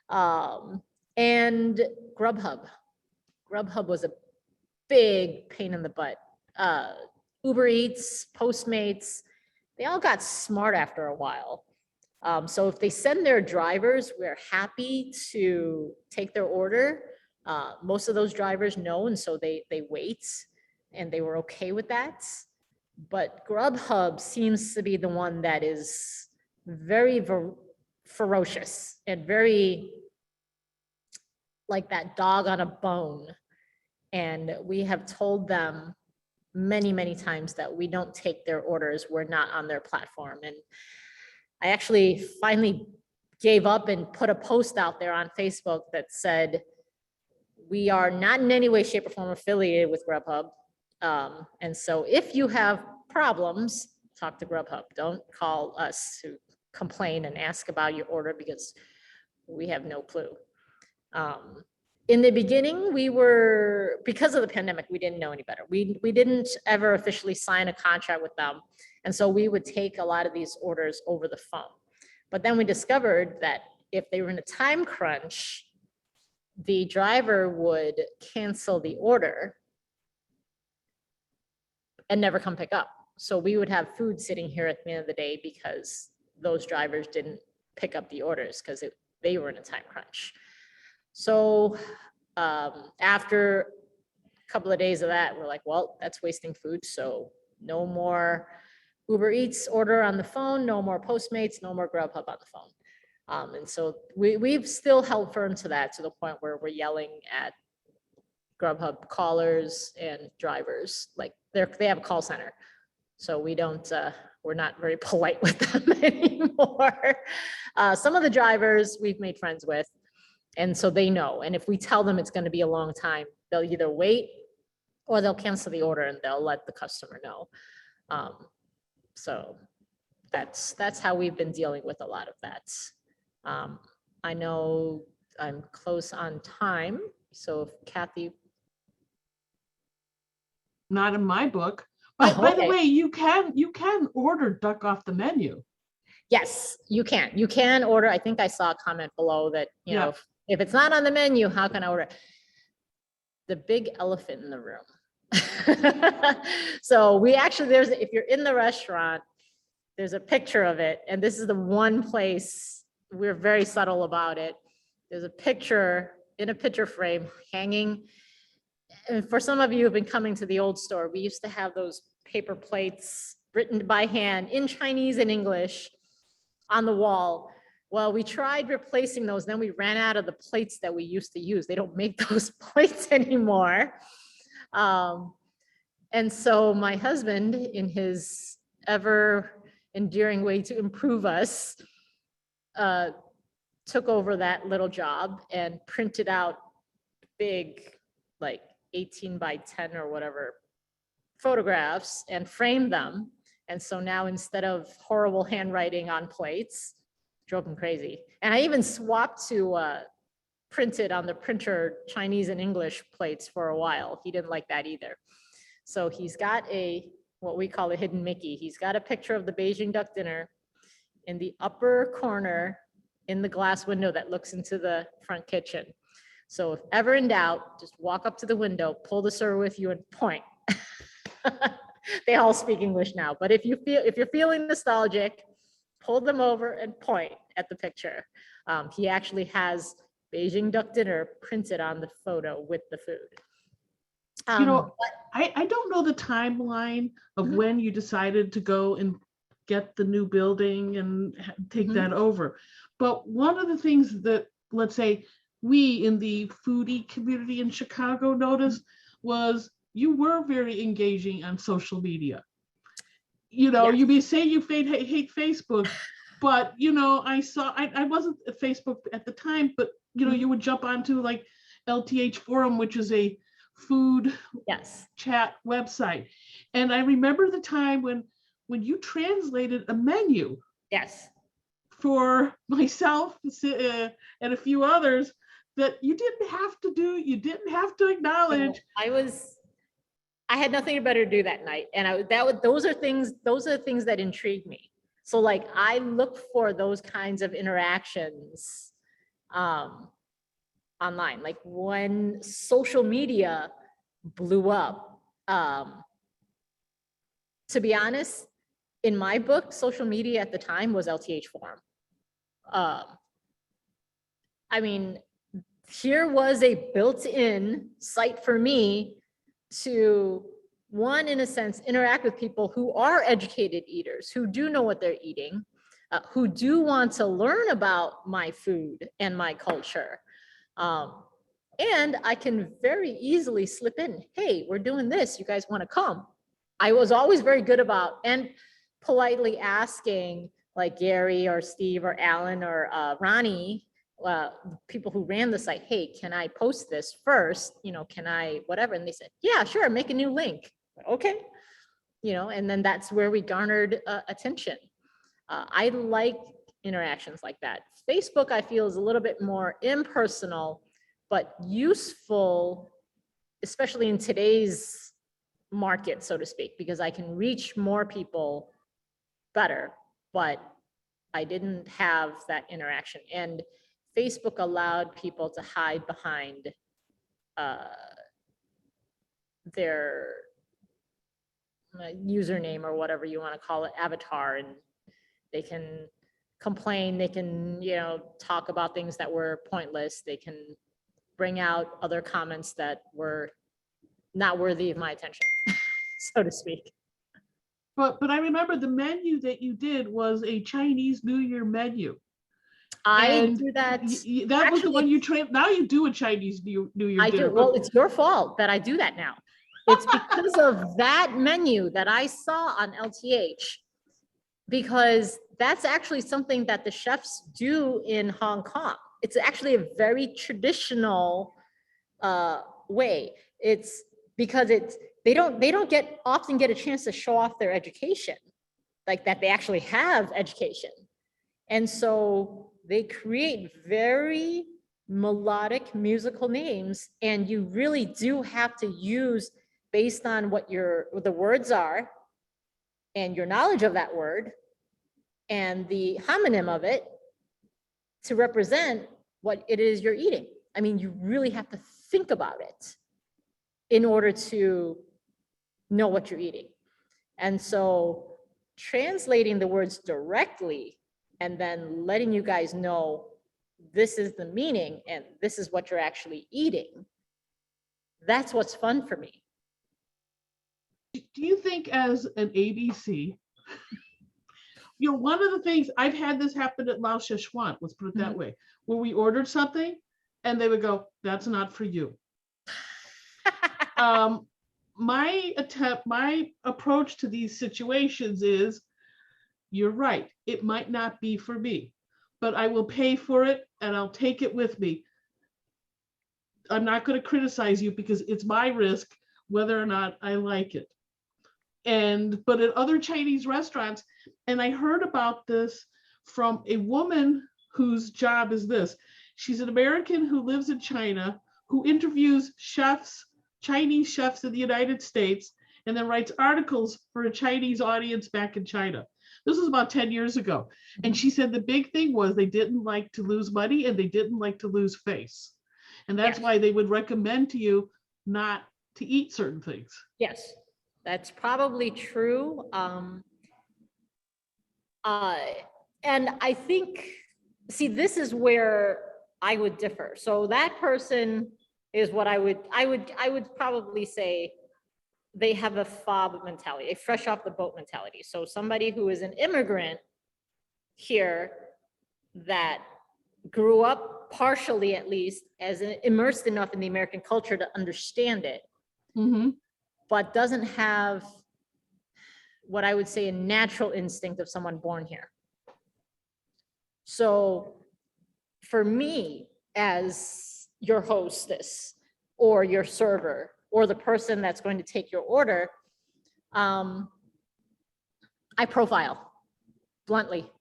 And Grubhub. Grubhub was a big pain in the butt. Uber Eats, Postmates, they all got smart after a while. So if they send their drivers, we're happy to take their order. Most of those drivers know, and so they wait, and they were okay with that. But Grubhub seems to be the one that is very ferocious and very like that dog on a bone. And we have told them many, many times that we don't take their orders. We're not on their platform. And I actually finally gave up and put a post out there on Facebook that said, we are not in any way, shape, or form affiliated with Grubhub. And so if you have problems, talk to Grubhub. Don't call us to complain and ask about your order because we have no clue. In the beginning, because of the pandemic, we didn't know any better. We didn't ever officially sign a contract with them. And so we would take a lot of these orders over the phone. But then we discovered that if they were in a time crunch, the driver would cancel the order and never come pick up. So we would have food sitting here at the end of the day because those drivers didn't pick up the orders because they were in a time crunch. So after a couple of days of that, we're like, well, that's wasting food. So no more Uber Eats order on the phone, no more Postmates, no more Grubhub on the phone. And so we've still held firm to that, to the point where we're yelling at Grubhub callers and drivers. Like they have a call center. So we don't, we're not very polite with them anymore. Some of the drivers we've made friends with, and so they know. And if we tell them it's going to be a long time, they'll either wait or they'll cancel the order and they'll let the customer know. So that's how we've been dealing with a lot of that. I know I'm close on time. So if Kathy. Not in my book. But Oh, by okay. the way, you can order duck off the menu. Yes, you can. You can order. I think I saw a comment below that, you know, if it's not on the menu, how can I order it? The big elephant in the room. So we actually, if you're in the restaurant, there's a picture of it. And this is the one place we're very subtle about it. There's a picture in a picture frame hanging. And for some of you who've been coming to the old store, we used to have those paper plates written by hand in Chinese and English on the wall. Well, we tried replacing those, then we ran out of the plates that we used to use. They don't make those plates anymore. And so my husband, in his ever endearing way to improve us, took over that little job and printed out big, like 18 by 10 or whatever photographs and framed them. And so now, instead of horrible handwriting on plates, drove him crazy. And I even swapped to printed on the printer Chinese and English plates for a while. He didn't like that either. So he's got what we call a hidden Mickey. He's got a picture of the Beijing Duck dinner in the upper corner in the glass window that looks into the front kitchen. So if ever in doubt, just walk up to the window, pull the server with you and point. They all speak English now, but if you're feeling nostalgic, pull them over and point at the picture. He actually has Beijing Duck dinner printed on the photo with the food. You know, I don't know the timeline of Mhm. when you decided to go and get the new building and take Mhm. that over. But one of the things that, let's say, we in the foodie community in Chicago noticed was you were very engaging on social media. You know, Yes. you may say you hate Facebook, but you know, I wasn't at Facebook at the time, but you know, Mhm. you would jump onto like LTH Forum, which is a food Yes. chat website. And I remember the time when you translated a menu Yes. for myself and a few others that you didn't have to do, you didn't have to So acknowledge. I had nothing better to do that night. And those are the things that intrigue me. So like, I look for those kinds of interactions um, online. Like when social media blew up, to be honest, in my book, social media at the time was LTH Forum. Um, I mean, here was a built-in site for me to, one, in a sense, interact with people who are educated eaters, who do know what they're eating, who do want to learn about my food and my culture. And I can very easily slip in, hey, we're doing this, you guys want to come? I was always very good about, and politely asking like Gary or Steve or Alan or Ronnie, people who ran the site, hey, can I post this first? You know, can I, whatever? And they said, yeah, sure, make a new link. Okay. You know, and then that's where we garnered attention. I like interactions like that. Facebook, I feel, is a little bit more impersonal, but useful, especially in today's market, so to speak, because I can reach more people better, but I didn't have that interaction. And Facebook allowed people to hide behind uh, their username or whatever you want to call it, avatar, and they can complain, they can, you know, talk about things that were pointless, they can bring out other comments that were not worthy of my attention, so to speak. But I remember the menu that you did was a Chinese New Year menu. I And do that. that was the one Actually, you trained. Now you do a Chinese New Year I dinner. do. Well, it's your fault that I do that now. It's because of that menu that I saw on LTH, because that's actually something that the chefs do in Hong Kong. It's actually a very traditional way. It's because they don't often get a chance to show off their education, like that they actually have education. And so they create very melodic musical names, and you really do have to use, based on what the words are and your knowledge of that word and the homonym of it, to represent what it is you're eating. I mean, you really have to think about it in order to know what you're eating. And so translating the words directly and then letting you guys know this is the meaning and this is what you're actually eating, that's what's fun for me. Do you think as an ABC, you know, one of the things I've had this happen at Lao Szechuan, let's put it that way, where we ordered something and they would go, that's not for you. My approach to these situations is, you're right, it might not be for me, but I will pay for it and I'll take it with me. I'm not going to criticize you because it's my risk whether or not I like it. But at other Chinese restaurants, and I heard about this from a woman whose job is this. She's an American who lives in China, who interviews chefs, Chinese chefs in the United States, and then writes articles for a Chinese audience back in China. This was about 10 years ago. And she said the big thing was they didn't like to lose money and they didn't like to lose face. And that's Yes. why they would recommend to you not to eat certain things. Yes, that's probably true. And I think, see, this is where I would differ. So that person is what I would probably say. They have a FOB mentality, a fresh off the boat mentality. So somebody who is an immigrant here that grew up partially, at least, as immersed enough in the American culture to understand it, but doesn't have what I would say a natural instinct of someone born here. So for me, as your hostess or your server or the person that's going to take your order, I profile bluntly.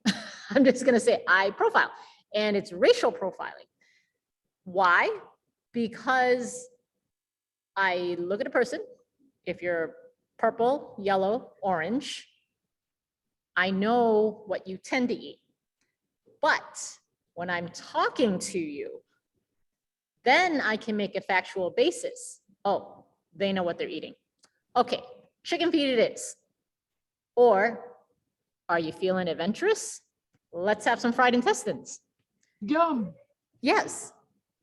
I'm just going to say I profile, and it's racial profiling. Why? Because I look at a person. If you're purple, yellow, orange, I know what you tend to eat. But when I'm talking to you, then I can make a factual basis. Oh, they know what they're eating. Okay, chicken feet it is. Or, are you feeling adventurous? Let's have some fried intestines. Yum. Yes,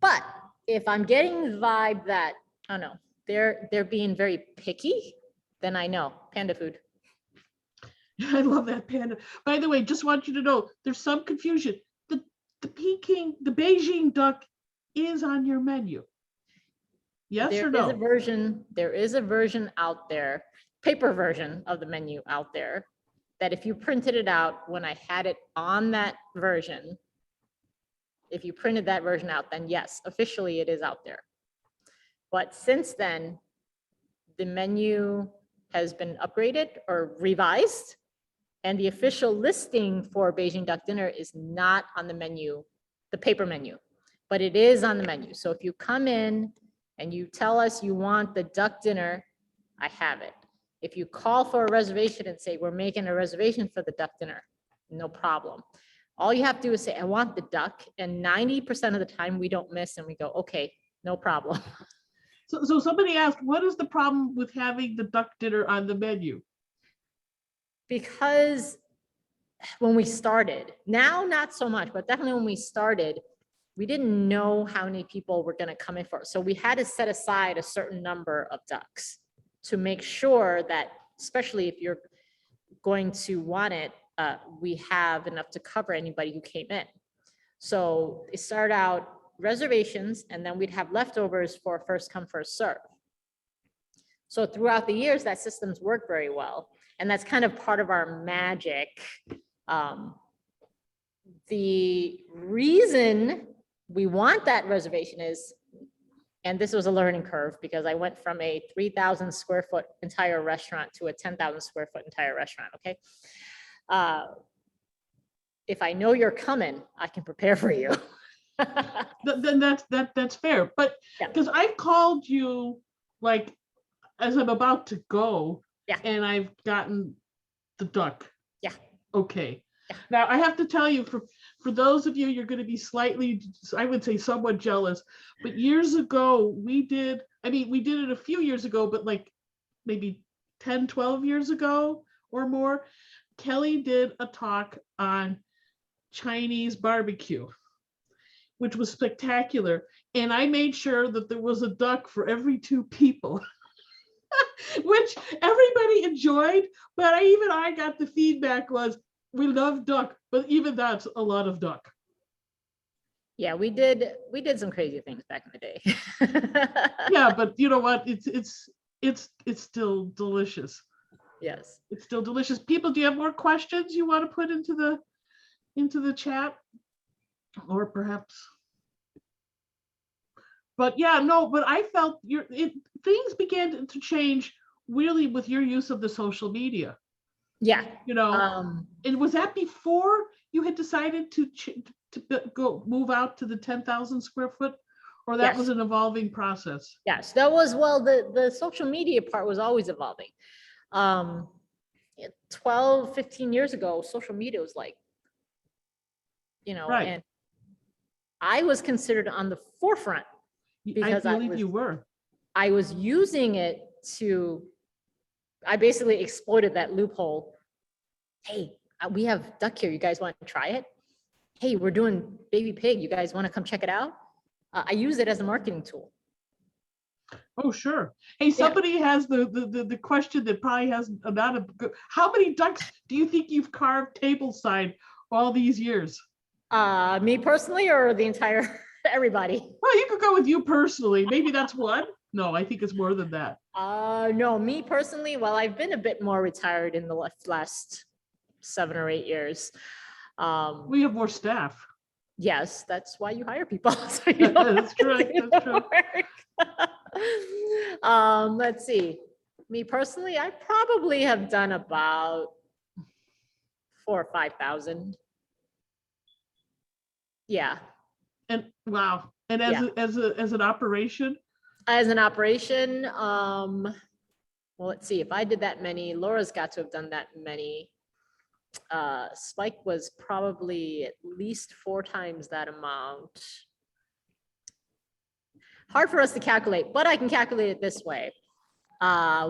but if I'm getting the vibe that, I don't know, they're being very picky, then I know panda food. I love that panda. By the way, just want you to know, there's some confusion. The Beijing duck is on your menu. Yes or no? There is a version out there, paper version of the menu out there, that if you printed it out when I had it on that version, if you printed that version out, then yes, officially it is out there. But since then, the menu has been upgraded or revised, and the official listing for Beijing Duck dinner is not on the menu, the paper menu, but it is on the menu. So if you come in and you tell us you want the duck dinner, I have it. If you call for a reservation and say, we're making a reservation for the duck dinner, no problem. All you have to do is say, I want the duck, and 90% of the time we don't miss, and we go, okay, no problem. So somebody asked, what is the problem with having the duck dinner on the menu? Because when we started, now not so much, but definitely when we started, we didn't know how many people were going to come in for it. So we had to set aside a certain number of ducks to make sure that, especially if you're going to want it, we have enough to cover anybody who came in. So it started out reservations, and then we'd have leftovers for first come, first serve. So throughout the years, that system's worked very well. And that's kind of part of our magic. The reason we want that reservation is, and this was a learning curve because I went from a 3,000 square foot entire restaurant to a 10,000 square foot entire restaurant, okay? If I know you're coming, I can prepare for you. Then that's fair. But because I've called you like as I'm about to go, and I've gotten the duck. Yeah. Okay. Yeah. Now I have to tell you, for those of you, you're going to be slightly, I would say somewhat jealous, but years ago we did it a few years ago, but like maybe 10, 12 years ago or more, Kelly did a talk on Chinese barbecue, which was spectacular. And I made sure that there was a duck for every 2 people. Which everybody enjoyed, but I got the feedback was, we love duck, but even that's a lot of duck. Yeah, we did some crazy things back in the day. Yeah, but you know what? It's still delicious. Yes, it's still delicious. People, do you have more questions you want to put into the chat, or perhaps? But yeah, no, but I felt things began to change really with your use of the social media. Yeah. You know, and was that before you had decided to go move out to the 10,000 square foot, or that was an evolving process? Yes, that was, well, the social media part was always evolving. 12, 15 years ago, social media was like, you know, right. And I was considered on the forefront. Because I believe you were. I was using it I basically exploited that loophole. Hey, we have duck here. You guys want to try it? Hey, we're doing baby pig. You guys want to come check it out? I use it as a marketing tool. Oh, sure. Hey, Yeah. somebody has the question that probably has not a good, how many ducks do you think you've carved tableside all these years? Me personally, or the entire everybody? Well, you could go with you personally. Maybe that's one. No, I think it's more than that. No, me personally, well, I've been a bit more retired in the last 7 or 8 years. We have more staff. Yes, that's why you hire people. So you don't That's have to true. do That's the true. work. Let's see. Me personally, I probably have done about 4,000 or 5,000. Yeah. And wow. And Yeah. as an operation, As an operation, well, let's see. If I did that many, Laura's got to have done that many. Spike was probably at least 4 times that amount. Hard for us to calculate, but I can calculate it this way.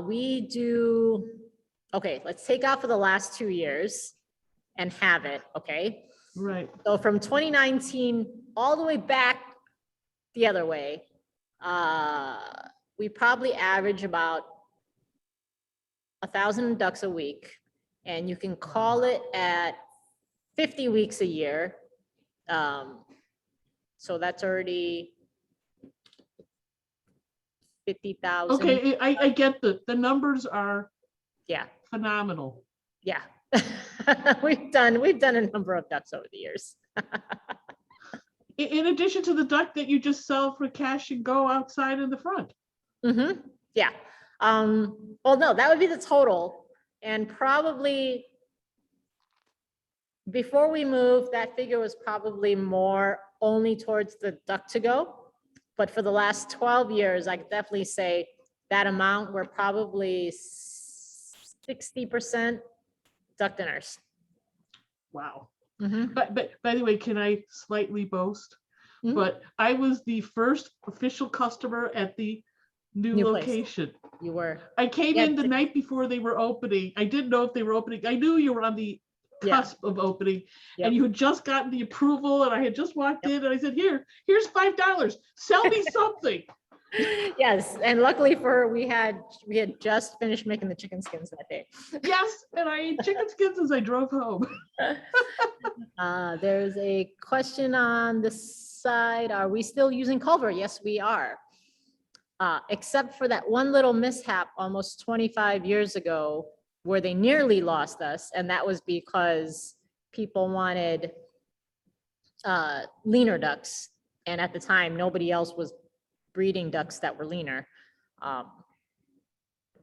We do, okay, let's take out for the last 2 years and have it, okay? right? So from 2019 all the way back the other way, we probably average about 1,000 ducks a week, and you can call it at 50 weeks a year. So that's already 50,000. Okay, I get the numbers are Yeah, phenomenal. yeah. We've done a number of ducks over the years. In addition to the duck that you just sell for cash and go outside in the front. Mm-hmm. Yeah. Well, no, that would be the total. And probably before we moved, that figure was probably more only towards the duck to go. But for the last 12 years, I could definitely say that amount, we're probably 60% duck dinners. Wow. Mm-hmm. But by the way, can I slightly boast? Mhm. But I was the first official customer at the new New place. location. You were. I came Yeah, in the night before they were opening. I didn't know if they were opening. I knew you were on the Yeah. cusp of opening, Yep. and you had just gotten the approval, and I had just walked in, and I said, here's $5. Sell me something. Yes, and luckily we had just finished making the chicken skins that day. Yes, and I ate chicken skins as I drove home. There's a question on the side. Are we still using Culver? Yes, we are. Except for that one little mishap almost 25 years ago where they nearly lost us. And that was because people wanted leaner ducks. And at the time, nobody else was breeding ducks that were leaner.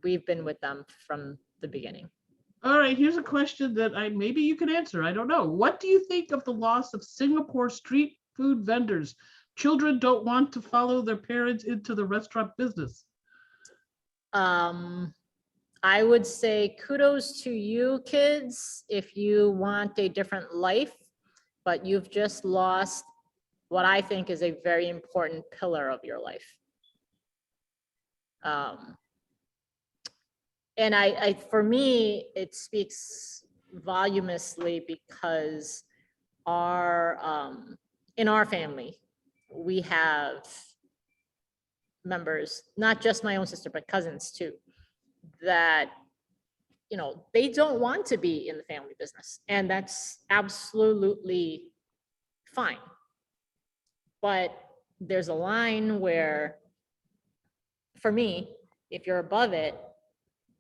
We've been with them from the beginning. All right, here's a question that maybe you can answer. I don't know. What do you think of the loss of Singapore street food vendors? Children don't want to follow their parents into the restaurant business. I would say kudos to you kids if you want a different life, but you've just lost what I think is a very important pillar of your life. And for me, it speaks voluminously because in our family, we have members, not just my own sister, but cousins too, that, they don't want to be in the family business, and that's absolutely fine. But there's a line where, for me, if you're above it,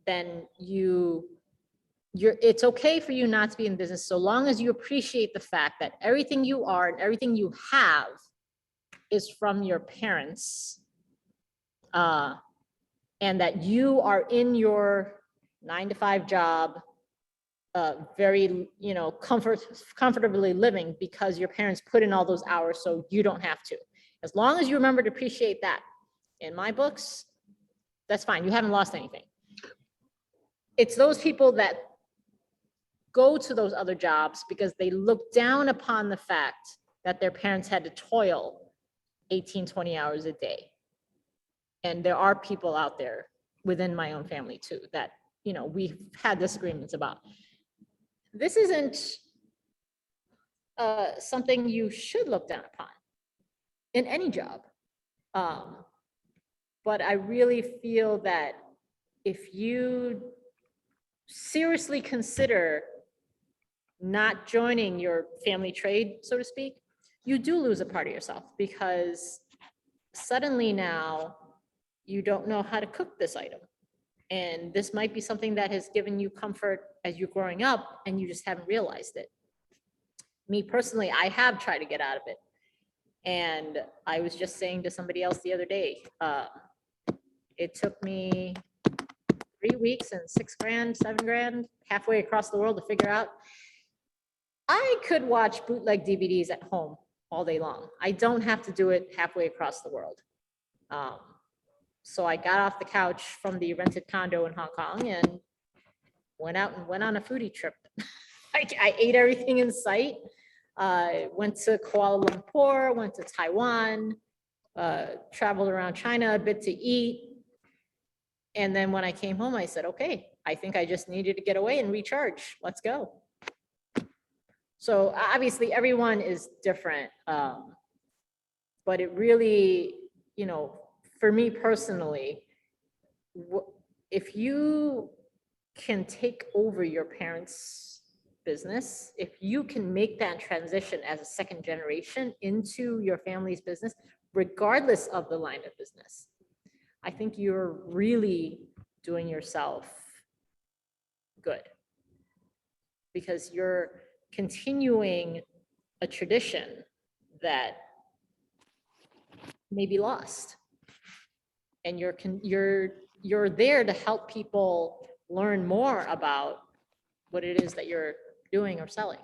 then it's okay for you not to be in business so long as you appreciate the fact that everything you are and everything you have is from your parents, and that you are in your 9-to-5 job, very, comfortably living because your parents put in all those hours so you don't have to. As long as you remember to appreciate that, in my books, that's fine. You haven't lost anything. It's those people that go to those other jobs because they look down upon the fact that their parents had to toil 18, 20 hours a day. And there are people out there within my own family too that, we've had disagreements about. This isn't something you should look down upon in any job. But I really feel that if you seriously consider not joining your family trade, so to speak, you do lose a part of yourself, because suddenly now you don't know how to cook this item. And this might be something that has given you comfort as you're growing up and you just haven't realized it. Me personally, I have tried to get out of it. And I was just saying to somebody else the other day, it took me 3 weeks and $6,000, $7,000, halfway across the world to figure out I could watch bootleg DVDs at home all day long. I don't have to do it halfway across the world. So I got off the couch from the rented condo in Hong Kong and went out and went on a foodie trip. I ate everything in sight. Went to Kuala Lumpur, went to Taiwan, traveled around China a bit to eat. And then when I came home, I said, okay, I think I just needed to get away and recharge. Let's go. So obviously everyone is different. But it really, you know, for me personally, if you can take over your parents' business, if you can make that transition as a second generation into your family's business, regardless of the line of business, I think you're really doing yourself good, because you're continuing a tradition that may be lost. And you're there to help people learn more about what it is that you're doing or selling.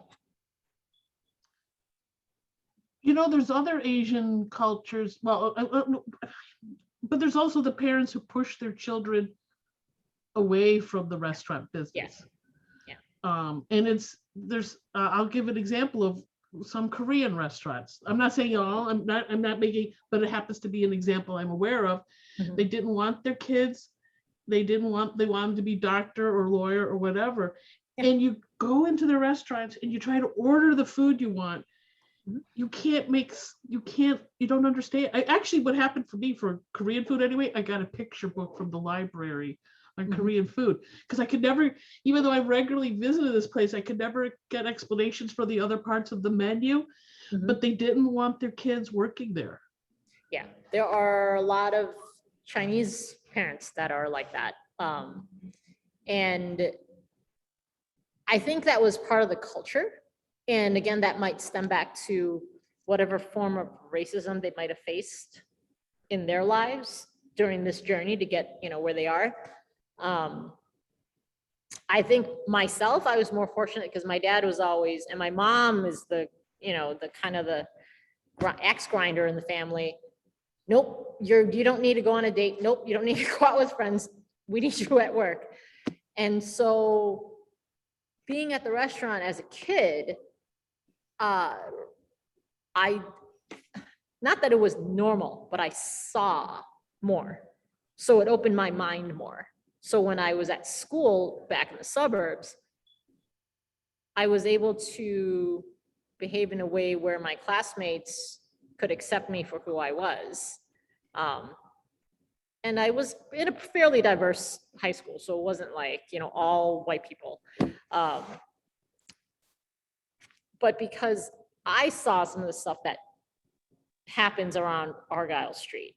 You know, there's other Asian cultures, well, but there's also the parents who push their children away from the restaurant business. Yeah. And I'll give an example of some Korean restaurants. I'm not saying all, I'm not making, but it happens to be an example I'm aware of. Mm-hmm. They didn't want their kids. They wanted to be doctor or lawyer or whatever. Yeah. And you go into the restaurants and you try to order the food you want. You don't understand. What happened for me for Korean food anyway, I got a picture book from the library on mm-hmm. Korean food, because I could never, even though I regularly visited this place, I could never get explanations for the other parts of the menu, mm-hmm. but they didn't want their kids working there. Yeah, there are a lot of Chinese parents that are like that. And I think that was part of the culture. And again, that might stem back to whatever form of racism they might have faced in their lives during this journey to get, where they are. I think myself, I was more fortunate because my dad was always, and my mom is the kind of the axe grinder in the family. Nope, you don't need to go on a date. Nope, you don't need to go out with friends. We need you at work. And so being at the restaurant as a kid, not that it was normal, but I saw more. So it opened my mind more. So when I was at school back in the suburbs, I was able to behave in a way where my classmates could accept me for who I was. And I was in a fairly diverse high school, so it wasn't like, all white people. But because I saw some of the stuff that happens around Argyle Street,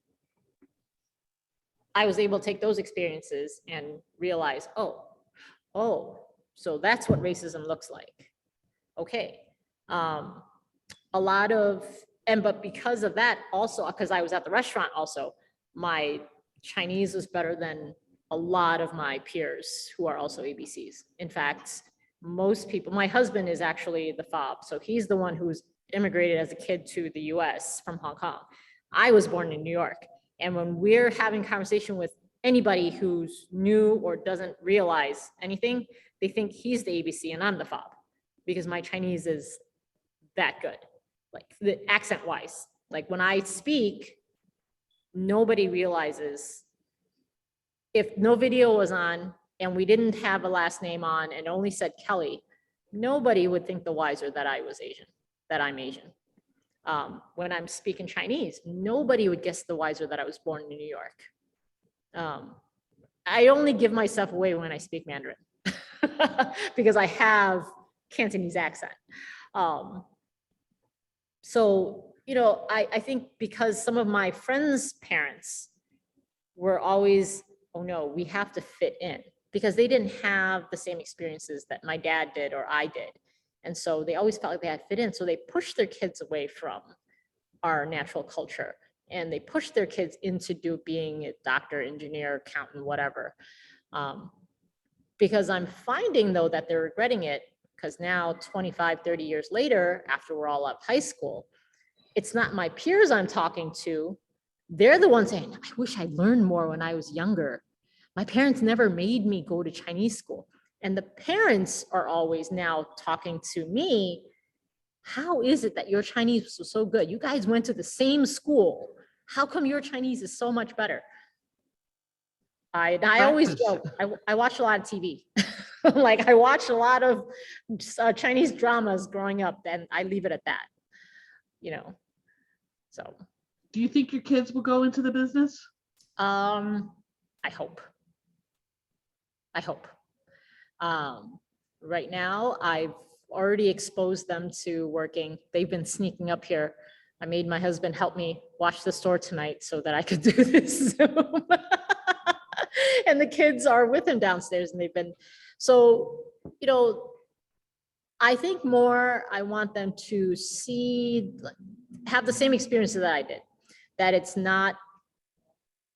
I was able to take those experiences and realize, oh, so that's what racism looks like. Okay. But because of that also, because I was at the restaurant also, my Chinese was better than a lot of my peers who are also ABCs. In fact, most people, my husband is actually the fob. So he's the one who's immigrated as a kid to the US from Hong Kong. I was born in New York. And when we're having conversation with anybody who's new or doesn't realize anything, they think he's the ABC and I'm the fob, because my Chinese is that good, like the accent wise. Like when I speak, nobody realizes, if no video was on and we didn't have a last name on and only said Kelly, nobody would think the wiser that I was Asian, that I'm Asian. When I'm speaking Chinese, nobody would guess the wiser that I was born in New York. I only give myself away when I speak Mandarin because I have Cantonese accent. So, I think because some of my friends' parents were always, oh no, we have to fit in, because they didn't have the same experiences that my dad did or I did. And so they always felt like they had to fit in. So they pushed their kids away from our natural culture, and they pushed their kids into being a doctor, engineer, accountant, whatever. Because I'm finding though that they're regretting it, because now 25, 30 years later, after we're all out of high school, it's not my peers I'm talking to. They're the ones saying, I wish I learned more when I was younger. My parents never made me go to Chinese school. And the parents are always now talking to me, how is it that your Chinese was so good? You guys went to the same school. How come your Chinese is so much better? I always joke, I watch a lot of TV. Like I watched a lot of Chinese dramas growing up, and I leave it at that, so. Do you think your kids will go into the business? I hope. Right now, I've already exposed them to working. They've been sneaking up here. I made my husband help me watch the store tonight so that I could do this Zoom. And the kids are with him downstairs, and they've been, so, I think more, I want them to have the same experiences that I did, that it's not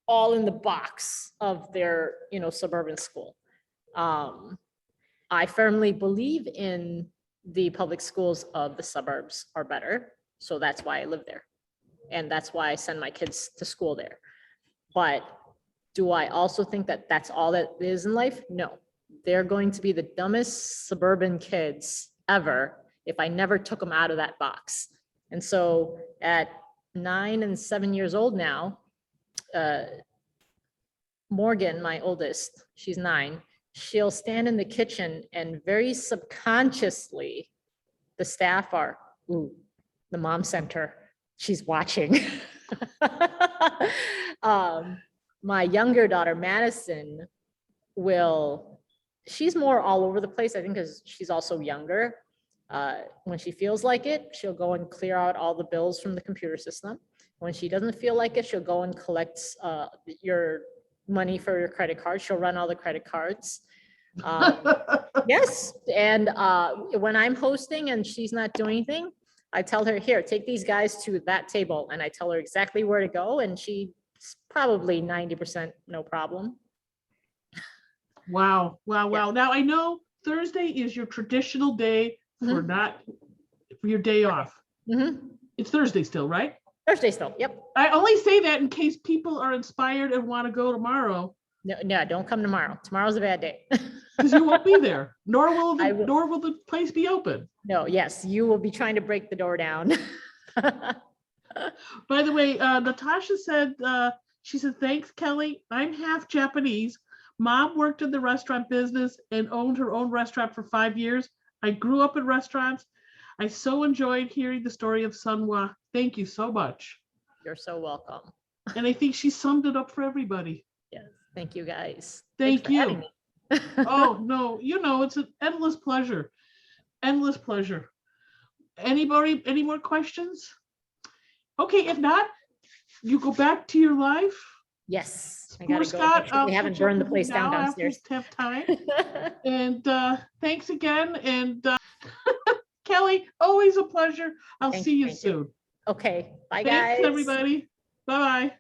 all in the box of their, suburban school. I firmly believe in the public schools of the suburbs are better. So that's why I live there. And that's why I send my kids to school there. But do I also think that that's all that is in life? No. They're going to be the dumbest suburban kids ever if I never took them out of that box. And so at 9 and 7 years old now, Morgan, my oldest, she's 9, she'll stand in the kitchen and very subconsciously, the staff are, ooh, the mom center, she's watching. My younger daughter, Madison, she's more all over the place, I think, because she's also younger. When she feels like it, she'll go and clear out all the bills from the computer system. When she doesn't feel like it, she'll go and collect your money for your credit card. She'll run all the credit cards. Yes, and when I'm hosting and she's not doing anything, I tell her, here, take these guys to that table, and I tell her exactly where to go, and she's probably 90% no problem. Wow. Now I know Thursday is your traditional day for your day off. It's Thursday still, right? Thursday still, yep. I only say that in case people are inspired and want to go tomorrow. No, don't come tomorrow. Tomorrow's a bad day. Because you won't be there, nor will the place be open. No, yes, you will be trying to break the door down. By the way, Natasha said, she said, thanks, Kelly. I'm half Japanese. Mom worked in the restaurant business and owned her own restaurant for 5 years. I grew up in restaurants. I so enjoyed hearing the story of Sun Wah. Thank you so much. You're so welcome. And I think she summed it up for everybody. Yes, thank you guys. Thank you. Oh, no, it's an endless pleasure. Endless pleasure. Anybody, any more questions? Okay, if not, you go back to your life. Yes, I Poor gotta Scott, go. We haven't burned the place down downstairs. Have time. And thanks again. And Kelly, always a pleasure. I'll see you soon. Okay, bye Thanks, guys. everybody. Bye-bye.